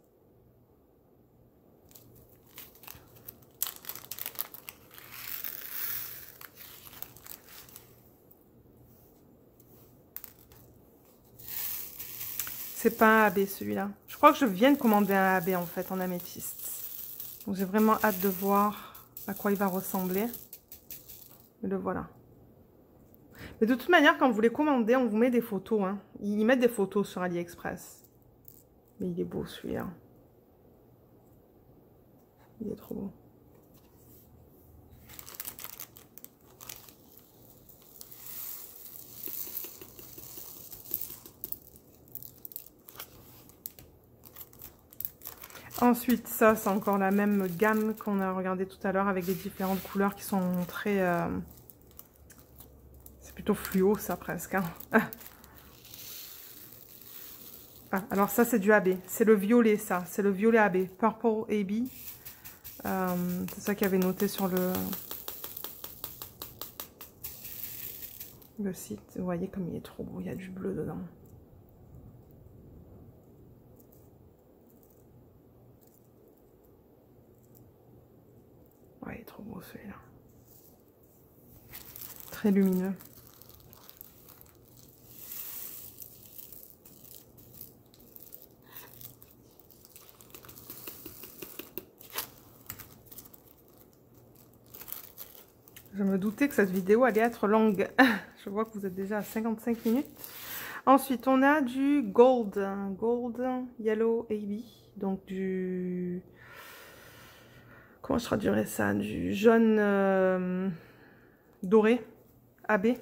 C'est pas un AB celui-là. Je crois que je viens de commander un AB en fait en améthyste. Donc j'ai vraiment hâte de voir à quoi il va ressembler. Mais le voilà. Mais de toute manière, quand vous les commandez, on vous met des photos. Hein. Ils mettent des photos sur AliExpress. Mais il est beau celui-là. Il est trop beau. Ensuite, ça, c'est encore la même gamme qu'on a regardé tout à l'heure avec les différentes couleurs qui sont très... c'est plutôt fluo, ça, presque. Hein. Ah, alors ça, c'est du AB. C'est le violet, ça. C'est le violet AB. Purple AB. C'est ça qu'il y avait noté sur le site. Vous voyez comme il est trop beau. Il y a du bleu dedans. Ouais, il est trop beau celui-là. Très lumineux. Je me doutais que cette vidéo allait être longue. Je vois que vous êtes déjà à 55 minutes. Ensuite, on a du Gold. Gold Yellow AB. Donc du... Comment je traduirais ça? Du jaune doré AB.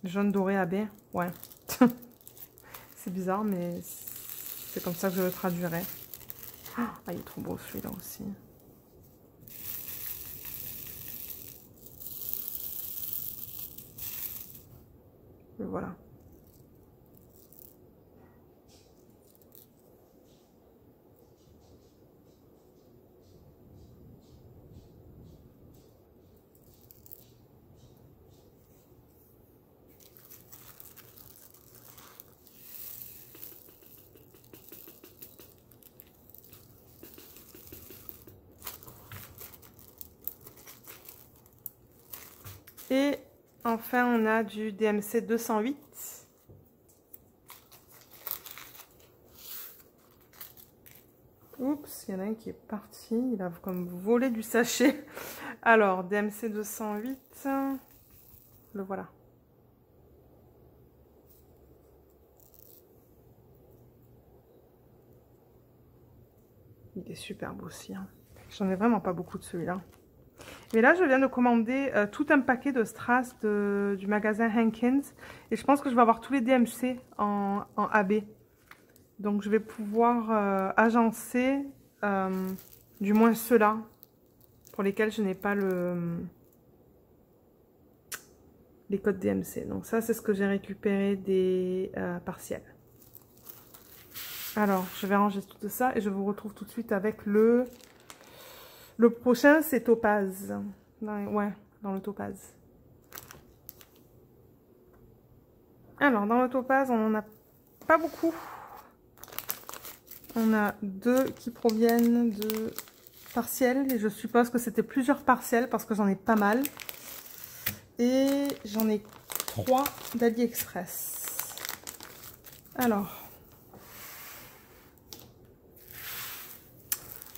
Jaune doré AB. Ouais. C'est bizarre, mais c'est comme ça que je le traduirais. Ah, il est trop beau celui-là aussi. Et voilà. Et enfin, on a du DMC 208. Oups, il y en a un qui est parti. Il a comme volé du sachet. Alors, DMC 208. Le voilà. Il est superbe aussi. Hein. J'en ai vraiment pas beaucoup de celui-là. Mais là, je viens de commander tout un paquet de strass du magasin Hankins. Et je pense que je vais avoir tous les DMC en AB. Donc, je vais pouvoir agencer du moins ceux-là pour lesquels je n'ai pas les codes DMC. Donc, ça, c'est ce que j'ai récupéré des partiels. Alors, je vais ranger tout ça et je vous retrouve tout de suite avec le prochain, c'est Topaz. Ouais, dans le Topaz. Alors, dans le Topaz, on n'en a pas beaucoup. On a deux qui proviennent de partiels. Et je suppose que c'était plusieurs partiels parce que j'en ai pas mal. Et j'en ai 3 d'AliExpress. Alors,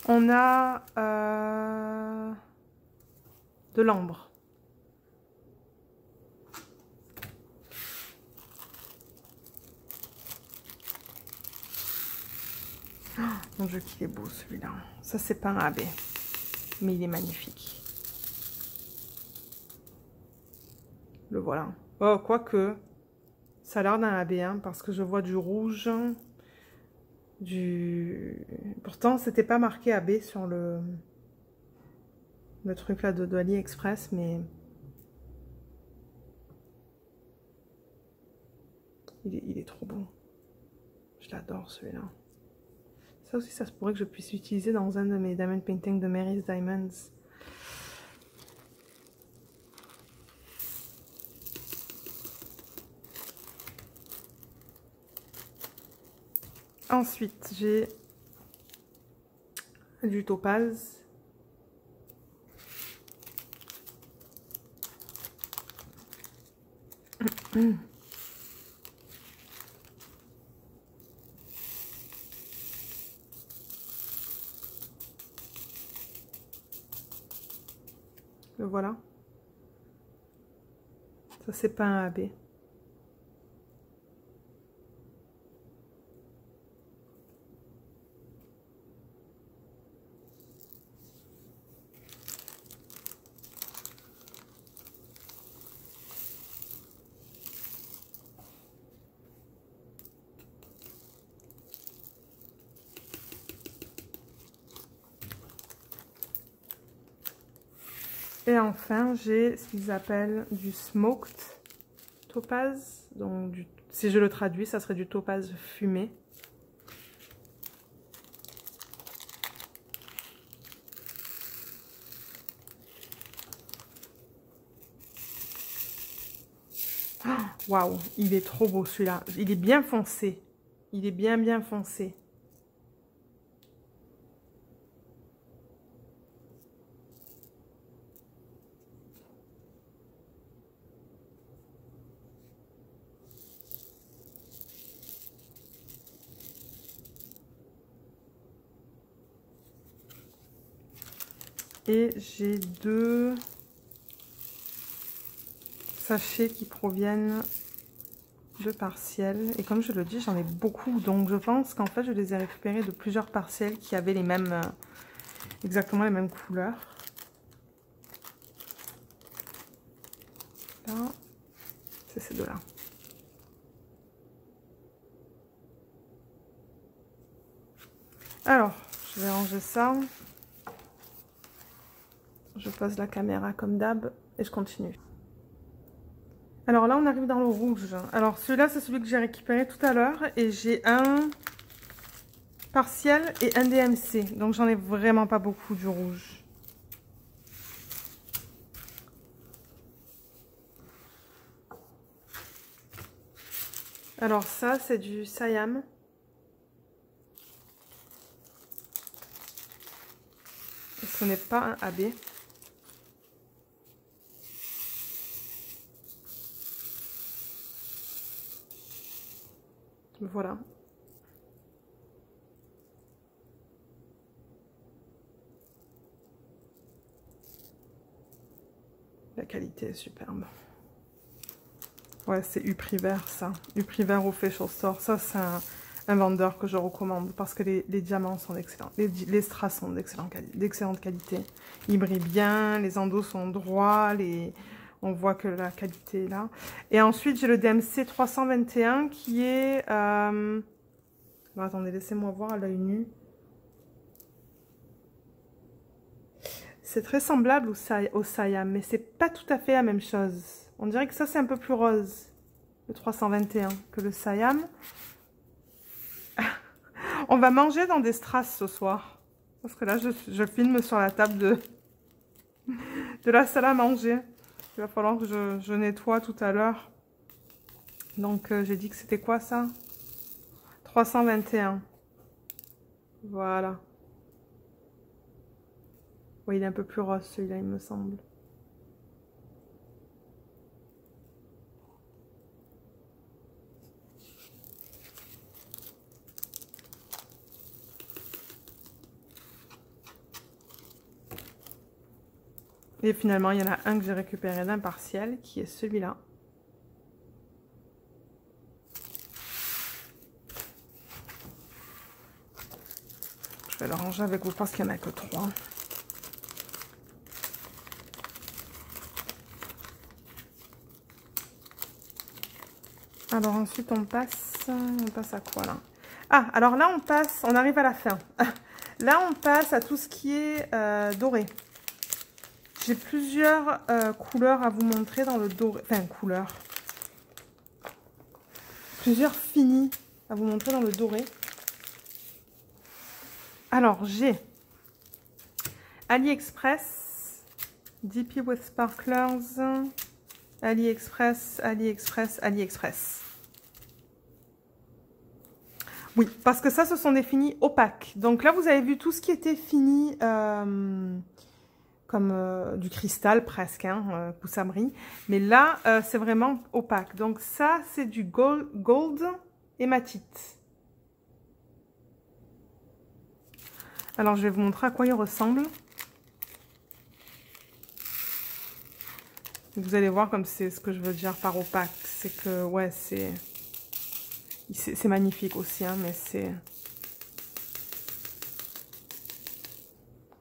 on a de l'ambre. Oh, mon Dieu, qu'il est beau celui-là. Ça, c'est pas un AB, mais il est magnifique. Le voilà. Oh, quoique, ça a l'air d'un AB, hein, parce que je vois du rouge, Pourtant, c'était pas marqué AB sur le truc là de AliExpress, mais il est trop beau. Je l'adore celui-là. Ça aussi, ça se pourrait que je puisse utiliser dans un de mes diamond painting de Mary's Diamonds. Ensuite, j'ai du topaz. Le voilà. Ça, c'est pas un AB. Et enfin, j'ai ce qu'ils appellent du smoked topaz. Donc, si je le traduis, ça serait du topaz fumé. Waouh, il est trop beau celui-là. Il est bien foncé. Il est bien foncé. Et j'ai deux sachets qui proviennent de partiels. Et comme je le dis, j'en ai beaucoup. Donc je pense qu'en fait, je les ai récupérés de plusieurs partiels qui avaient les mêmes, exactement les mêmes couleurs. Là, c'est ces deux-là. Alors, je vais ranger ça. Je pose la caméra comme d'hab et je continue. Alors là, on arrive dans le rouge. Alors celui-là, c'est celui que j'ai récupéré tout à l'heure et j'ai un partiel et un DMC. Donc j'en ai vraiment pas beaucoup du rouge. Alors ça, c'est du Siam. Ce n'est pas un AB. Voilà. La qualité est superbe. Ouais, c'est Upriver, ça. Upriver au Facial Store. Ça, c'est un vendeur que je recommande parce que les diamants sont excellents. Les strass sont d'excellente qualité. Ils brillent bien, les endos sont droits, on voit que la qualité est là. Et ensuite, j'ai le DMC 321 qui est... Bon, attendez, laissez-moi voir à l'œil nu. C'est très semblable au Siam, mais c'est pas tout à fait la même chose. On dirait que ça, c'est un peu plus rose, le 321, que le Siam. On va manger dans des strass ce soir. Parce que là, je filme sur la table de la salle à manger. Il va falloir que je nettoie tout à l'heure. Donc, j'ai dit que c'était quoi ça? 321. Voilà. Oui, il est un peu plus rose celui-là, il me semble. Et finalement, il y en a un que j'ai récupéré d'un partiel, qui est celui-là. Je vais le ranger avec vous parce qu'il n'y en a que 3. Alors ensuite, on passe à quoi là? Ah, alors là, on arrive à la fin. Là, on passe à tout ce qui est doré. J'ai plusieurs couleurs à vous montrer dans le doré. Enfin, couleurs. Plusieurs finis à vous montrer dans le doré. Alors, j'ai AliExpress, DP with Sparklers, AliExpress, AliExpress, AliExpress. Oui, parce que ça, ce sont des finis opaques. Donc là, vous avez vu tout ce qui était fini... comme du cristal presque, hein, ça brille. Mais là, c'est vraiment opaque. Donc ça, c'est du gold hématite. Alors, je vais vous montrer à quoi il ressemble. Vous allez voir comme c'est ce que je veux dire par opaque. C'est que, ouais, c'est magnifique aussi, hein, mais c'est...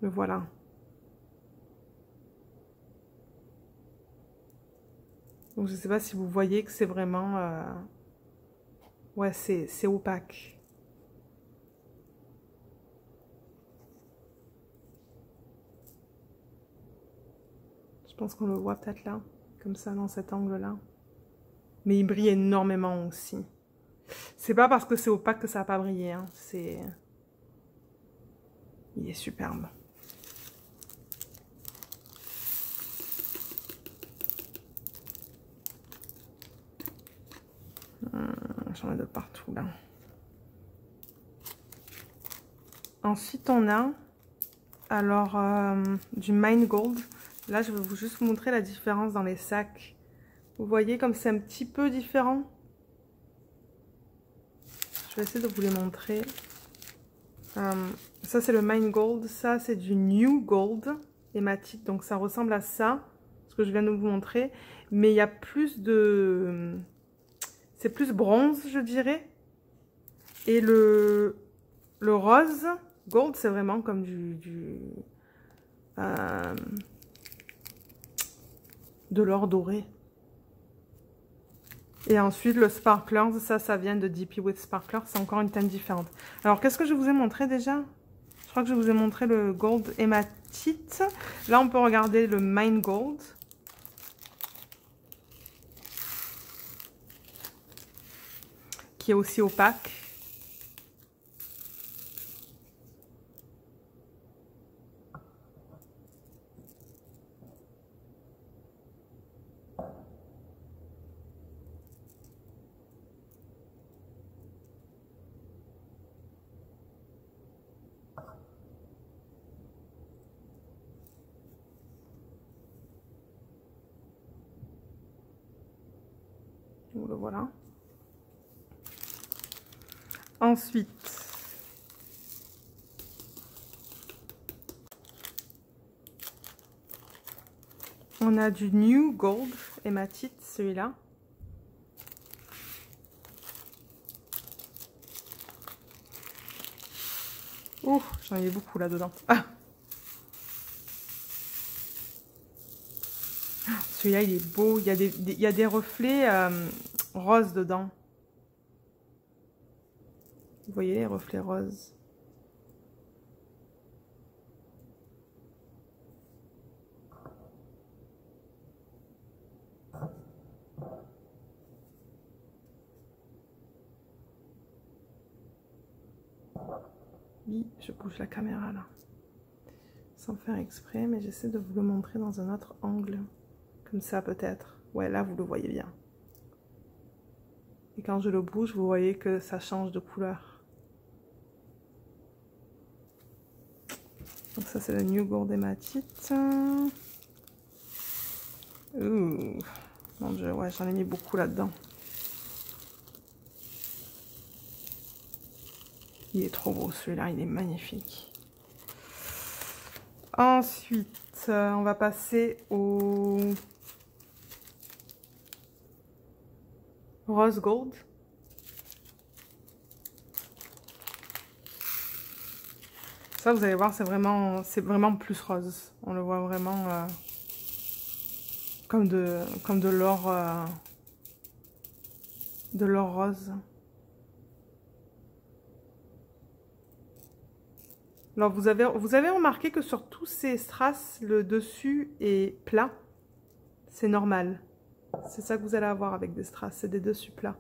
Le voilà. Donc, je ne sais pas si vous voyez que c'est vraiment... Ouais, c'est opaque. Je pense qu'on le voit peut-être là, comme ça, dans cet angle-là. Mais il brille énormément aussi. C'est pas parce que c'est opaque que ça va pas briller, hein. Il est superbe. J'en ai de partout là. Ensuite on a alors du Mine Gold. Là je vais juste vous montrer la différence dans les sacs. Vous voyez comme c'est un petit peu différent. Je vais essayer de vous les montrer. Ça c'est le Mine Gold, ça c'est du New Gold hématite, donc ça ressemble à ça, ce que je viens de vous montrer. mais il y a plus de... c'est plus bronze, je dirais. Et le rose gold, c'est vraiment comme de l'or doré. Et ensuite, le Sparklers, ça vient de DP with Sparklers. C'est encore une teinte différente. Alors, qu'est-ce que je vous ai montré déjà? Je crois que je vous ai montré le Gold Hématite. Là, on peut regarder le Mine Gold. Qui est aussi opaque. Le voilà. Ensuite, on a du New Gold Hématite, celui-là. Oh, j'en ai beaucoup là-dedans. Ah. Celui-là, il est beau. Il y a des reflets roses dedans. Vous voyez les reflets roses? Oui, je bouge la caméra là. Sans faire exprès, mais j'essaie de vous le montrer dans un autre angle. Comme ça peut-être. Ouais, là vous le voyez bien. Et quand je le bouge, vous voyez que ça change de couleur. Donc ça c'est le New Gold Hématite. Ouh, mon Dieu, ouais, j'en ai mis beaucoup là-dedans. Il est trop beau celui-là, il est magnifique. Ensuite, on va passer au Rose Gold. Ça, vous allez voir, c'est vraiment plus rose. On le voit vraiment comme de l'or rose. Alors, vous avez remarqué que sur tous ces strass, le dessus est plat. C'est normal. C'est ça que vous allez avoir avec des strass, c'est des dessus plats.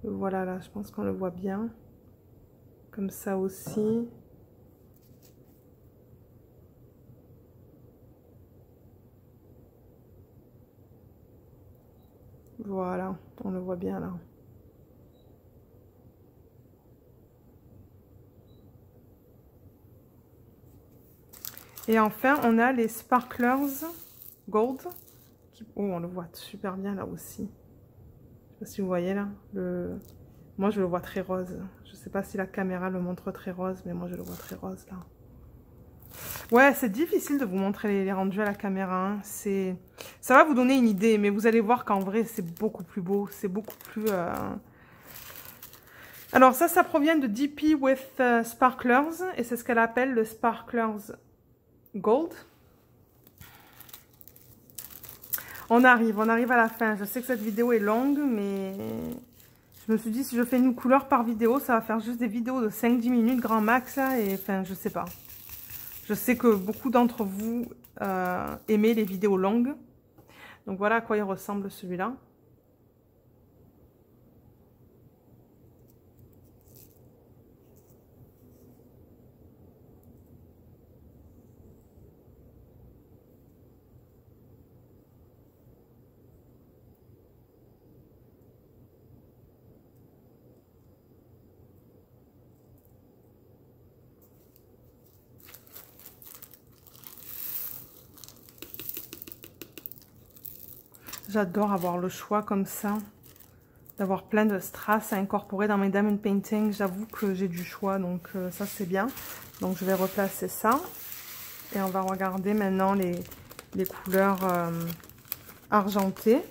Voilà, là, je pense qu'on le voit bien. Comme ça aussi. Voilà, on le voit bien là. Et enfin, on a les Sparklers Gold. Oh, on le voit super bien là aussi. Je sais pas si vous voyez là. Moi, je le vois très rose. Je sais pas si la caméra le montre très rose, mais moi, je le vois très rose là. Ouais, c'est difficile de vous montrer les rendus à la caméra. Hein. Ça va vous donner une idée, mais vous allez voir qu'en vrai, c'est beaucoup plus beau. C'est beaucoup plus... Alors ça provient de DP with Sparklers. Et c'est ce qu'elle appelle le Sparklers Gold. On arrive à la fin. Je sais que cette vidéo est longue, mais je me suis dit, si je fais une couleur par vidéo, ça va faire juste des vidéos de 5-10 minutes grand max. Et enfin, je sais pas. Je sais que beaucoup d'entre vous aimez les vidéos longues. Donc voilà à quoi il ressemble celui-là. J'adore avoir le choix comme ça, d'avoir plein de strass à incorporer dans mes diamond paintings. J'avoue que j'ai du choix, donc ça c'est bien. Donc je vais replacer ça. Et on va regarder maintenant les couleurs argentées.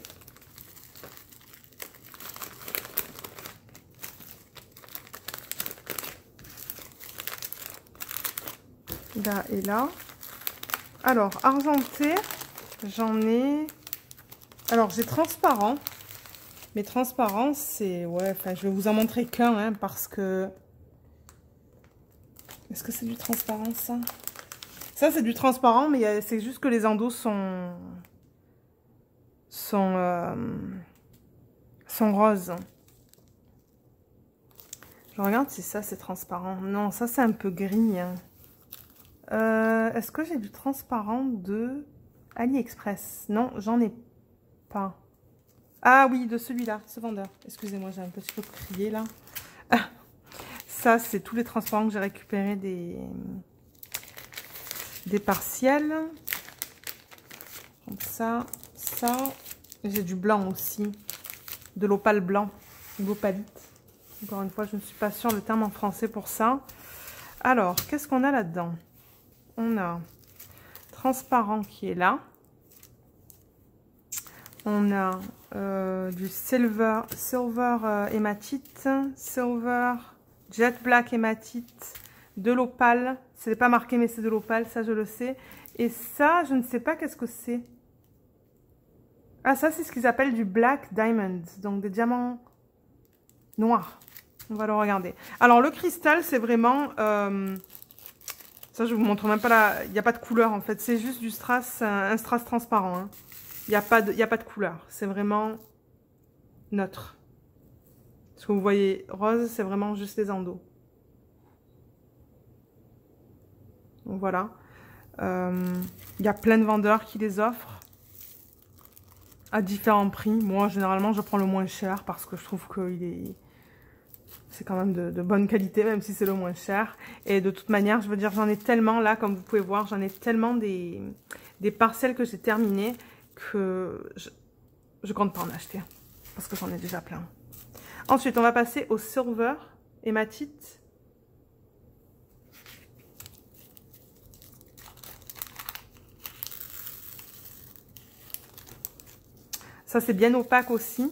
Là et là. Alors, argenté, j'en ai... Alors, j'ai transparent. Mais transparent, c'est... Ouais, enfin, je vais vous en montrer qu'un, hein, parce que... Est-ce que c'est du transparent, ça? Ça, c'est du transparent, mais c'est juste que les endos sont roses. Je regarde si ça, c'est transparent. Non, ça, c'est un peu gris, hein. Est-ce que j'ai du transparent de AliExpress? Non, j'en ai pas. Ah oui, de celui-là, ce vendeur. Excusez-moi, j'ai un petit peu crié là. Ah, ça, c'est tous les transparents que j'ai récupérés des partiels. Comme ça. J'ai du blanc aussi. De l'opale blanc. Ou l'opalite. Encore une fois, je ne suis pas sûre le terme en français pour ça. Alors, qu'est-ce qu'on a là-dedans? On a transparent qui est là. On a du silver hématite, silver, jet black hématite, de l'opale. Ce n'est pas marqué, mais c'est de l'opale, ça je le sais. Et ça, je ne sais pas qu'est-ce que c'est. Ah, ça, c'est ce qu'ils appellent du black diamond, donc des diamants noirs. On va le regarder. Alors, le cristal, c'est vraiment... ça, je vous montre même pas là. Il n'y a pas de couleur, en fait. C'est juste du strass, un strass transparent. Hein. Il n'y a pas de couleur. C'est vraiment neutre. Ce que vous voyez rose, c'est vraiment juste les endos. Donc, voilà. Il y a plein de vendeurs qui les offrent à différents prix. Moi, généralement, je prends le moins cher parce que je trouve qu'il est... C'est quand même de bonne qualité, même si c'est le moins cher. Et de toute manière, je veux dire, j'en ai tellement là, comme vous pouvez voir, j'en ai tellement des parcelles que j'ai terminées que je compte pas en acheter. Parce que j'en ai déjà plein. Ensuite, on va passer au silver hématite. Ça, c'est bien opaque aussi.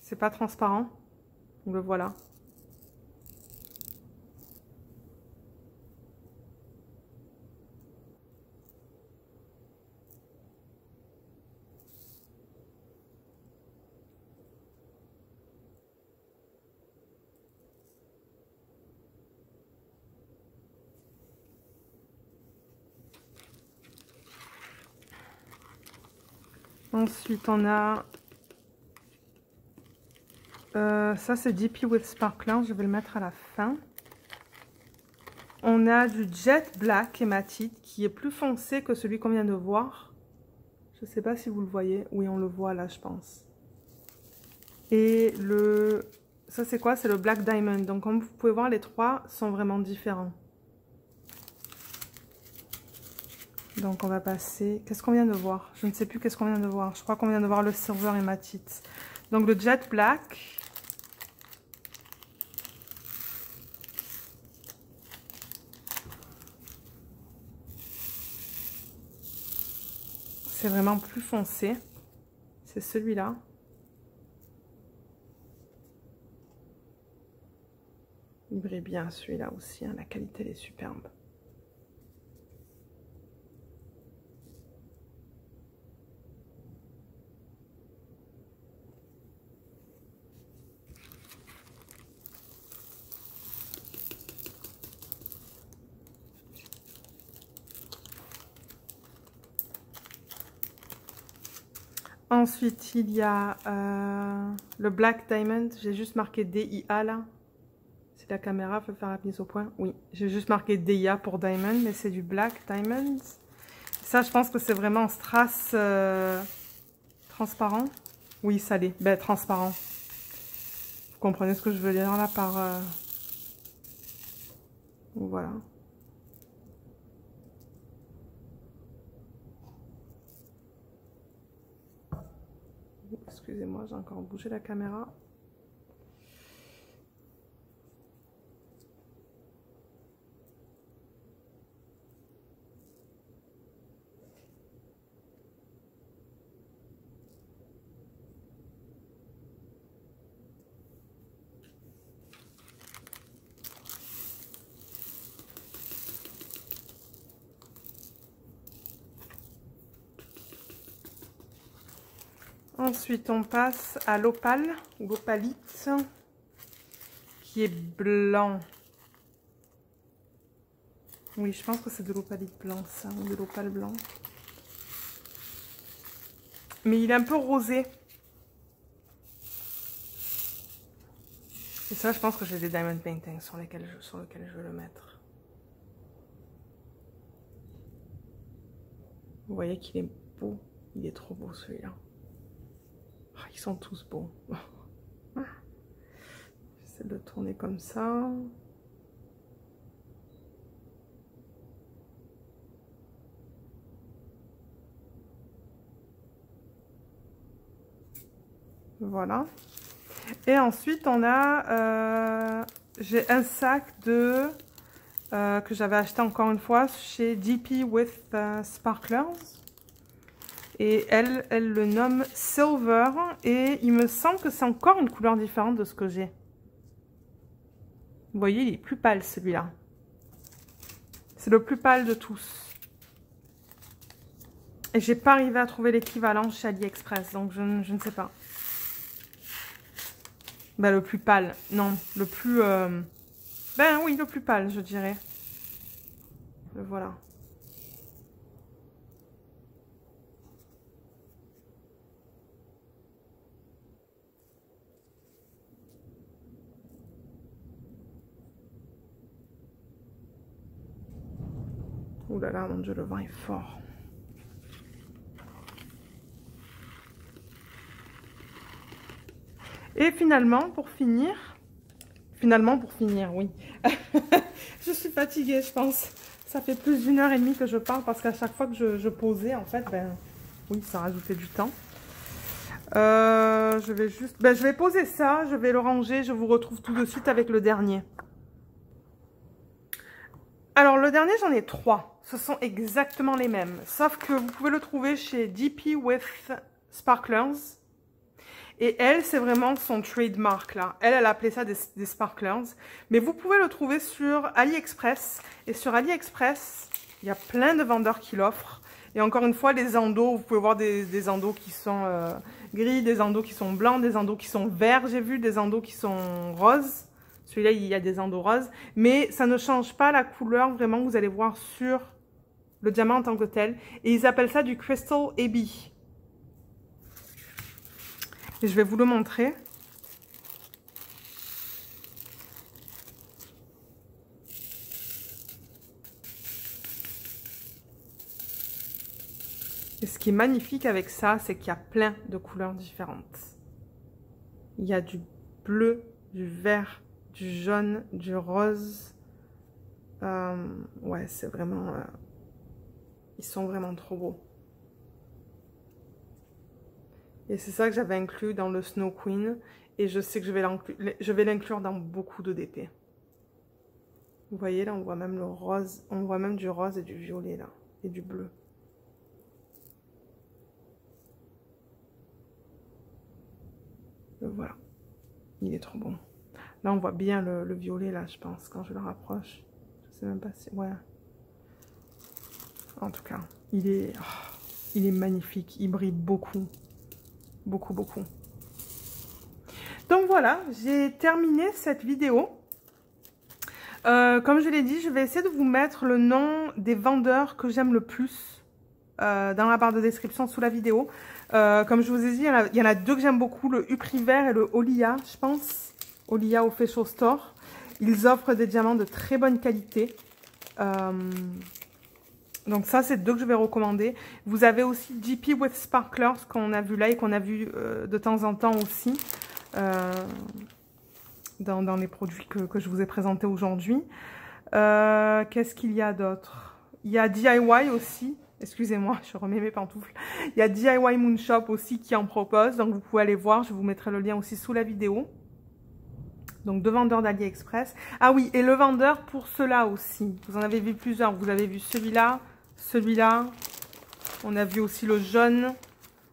C'est pas transparent. Donc, le voilà. Ensuite, on a... ça, c'est DP with Sparkler. Je vais le mettre à la fin. On a du Jet Black hématite qui est plus foncé que celui qu'on vient de voir. Je ne sais pas si vous le voyez. Oui, on le voit là, je pense. Et le... Ça, c'est quoi? C'est le Black Diamond. Donc, comme vous pouvez voir, les trois sont vraiment différents. Donc, on va passer... Qu'est-ce qu'on vient de voir? Je ne sais plus qu'est-ce qu'on vient de voir. Je crois qu'on vient de voir le Silver hématite. Donc, le Jet Black... C'est vraiment plus foncé. C'est celui-là. Il brille bien celui-là aussi. Hein. La qualité elle est superbe. Ensuite, il y a le Black Diamond. J'ai juste marqué DIA là. Si la caméra peut faire la mise au point. Oui, j'ai juste marqué DIA pour Diamond, mais c'est du Black Diamond. Ça, je pense que c'est vraiment strass transparent. Oui, ça l'est. Ben, transparent. Vous comprenez ce que je veux dire là par... Voilà. Excusez-moi, j'ai encore bougé la caméra. Ensuite, on passe à l'opale, ou l'opalite, qui est blanc. Oui, je pense que c'est de l'opalite blanc, ça, ou de l'opale blanc. Mais il est un peu rosé. Et ça, je pense que j'ai des diamond paintings sur lesquels je vais le mettre. Vous voyez qu'il est beau. Il est trop beau, celui-là. Oh, ils sont tous beaux. J'essaie de le tourner comme ça. Voilà. Et ensuite, on a... j'ai un sac de... que j'avais acheté encore une fois chez DP with Sparklers. Et elle le nomme Silver. Et il me semble que c'est encore une couleur différente de ce que j'ai. Vous voyez, il est plus pâle celui-là. C'est le plus pâle de tous. Et j'ai pas arrivé à trouver l'équivalent chez AliExpress. Donc je ne sais pas. Ben, le plus pâle. Non, le plus... Ben oui, le plus pâle, je dirais. Le voilà. Ouh là là, mon Dieu, le vent est fort. Et finalement, pour finir, oui, je suis fatiguée, je pense. Ça fait plus d'1h30 que je parle parce qu'à chaque fois que je posais, en fait, ben oui, ça rajoutait du temps. Je vais juste, je vais poser ça, je vais le ranger, je vous retrouve tout de suite avec le dernier. Alors, le dernier, j'en ai 3. Ce sont exactement les mêmes. Sauf que vous pouvez le trouver chez DP with Sparklers. Et elle, c'est vraiment son trademark, là. Elle appelait ça des Sparklers. Mais vous pouvez le trouver sur AliExpress. Et sur AliExpress, il y a plein de vendeurs qui l'offrent. Et encore une fois, les endos, vous pouvez voir des endos qui sont gris, des endos qui sont blancs, des endos qui sont verts, j'ai vu, des endos qui sont roses. Celui-là, il y a des endos roses. Mais ça ne change pas la couleur, vraiment, vous allez voir sur le diamant en tant que tel. Et ils appellent ça du Crystal AB. Et je vais vous le montrer. Et ce qui est magnifique avec ça, c'est qu'il y a plein de couleurs différentes. Il y a du bleu, du vert, du jaune, du rose. Ouais, c'est vraiment... ils sont vraiment trop beaux. Et c'est ça que j'avais inclus dans le Snow Queen. Et je sais que je vais l'inclure dans beaucoup de DP. Vous voyez, là, on voit même le rose. On voit même du rose et du violet, là. Et du bleu. Le voilà. Il est trop bon. Là, on voit bien le violet, là, je pense, quand je le rapproche. Je sais même pas si... Ouais. En tout cas, il est magnifique. Il brille beaucoup. Beaucoup, beaucoup. Donc voilà, j'ai terminé cette vidéo. Comme je l'ai dit, je vais essayer de vous mettre le nom des vendeurs que j'aime le plus dans la barre de description sous la vidéo. Comme je vous ai dit, il y en a deux que j'aime beaucoup, le Upriver et le Olia, je pense. Olia au Official Store. Ils offrent des diamants de très bonne qualité. Donc ça, c'est deux que je vais recommander. Vous avez aussi DP with Sparklers qu'on a vu là et qu'on a vu de temps en temps aussi dans les produits que je vous ai présentés aujourd'hui. Qu'est-ce qu'il y a d'autre? Il y a DIY aussi. Excusez-moi, je remets mes pantoufles. Il y a DIY Moonshop aussi qui en propose. Donc vous pouvez aller voir. Je vous mettrai le lien aussi sous la vidéo. Donc deux vendeurs d'AliExpress. Ah oui, et le vendeur pour ceux-là aussi. Vous en avez vu plusieurs. Vous avez vu celui-là. Celui-là, on a vu aussi le jaune.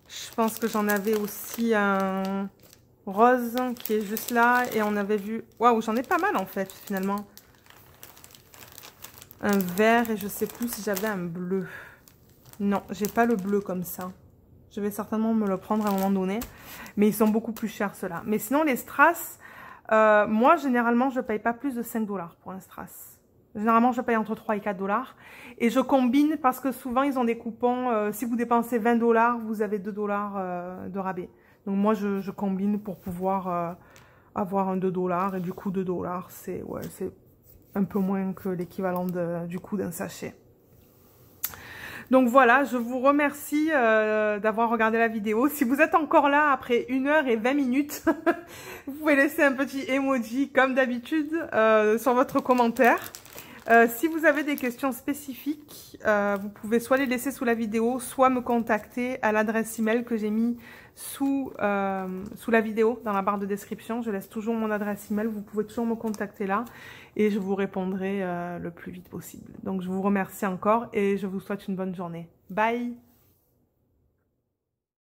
Je pense que j'en avais aussi un rose qui est juste là. Et on avait vu... Waouh, j'en ai pas mal en fait, finalement. Un vert et je sais plus si j'avais un bleu. Non, j'ai pas le bleu comme ça. Je vais certainement me le prendre à un moment donné. Mais ils sont beaucoup plus chers, ceux-là. Mais sinon, les strass, moi, généralement, je ne paye pas plus de 5 $ pour un strass. Généralement, je paye entre 3 et 4 $. Et je combine parce que souvent, ils ont des coupons. Si vous dépensez 20 $, vous avez 2 $ de rabais. Donc, moi, je combine pour pouvoir avoir un 2 $ et du coup 2 $, c'est un peu moins que l'équivalent du coût d'un sachet. Donc voilà, je vous remercie d'avoir regardé la vidéo. Si vous êtes encore là après 1 h et 20 minutes, vous pouvez laisser un petit emoji comme d'habitude sur votre commentaire. Si vous avez des questions spécifiques, vous pouvez soit les laisser sous la vidéo, soit me contacter à l'adresse email que j'ai mis sous la vidéo, dans la barre de description. Je laisse toujours mon adresse email, vous pouvez toujours me contacter là et je vous répondrai le plus vite possible. Donc je vous remercie encore et je vous souhaite une bonne journée. Bye!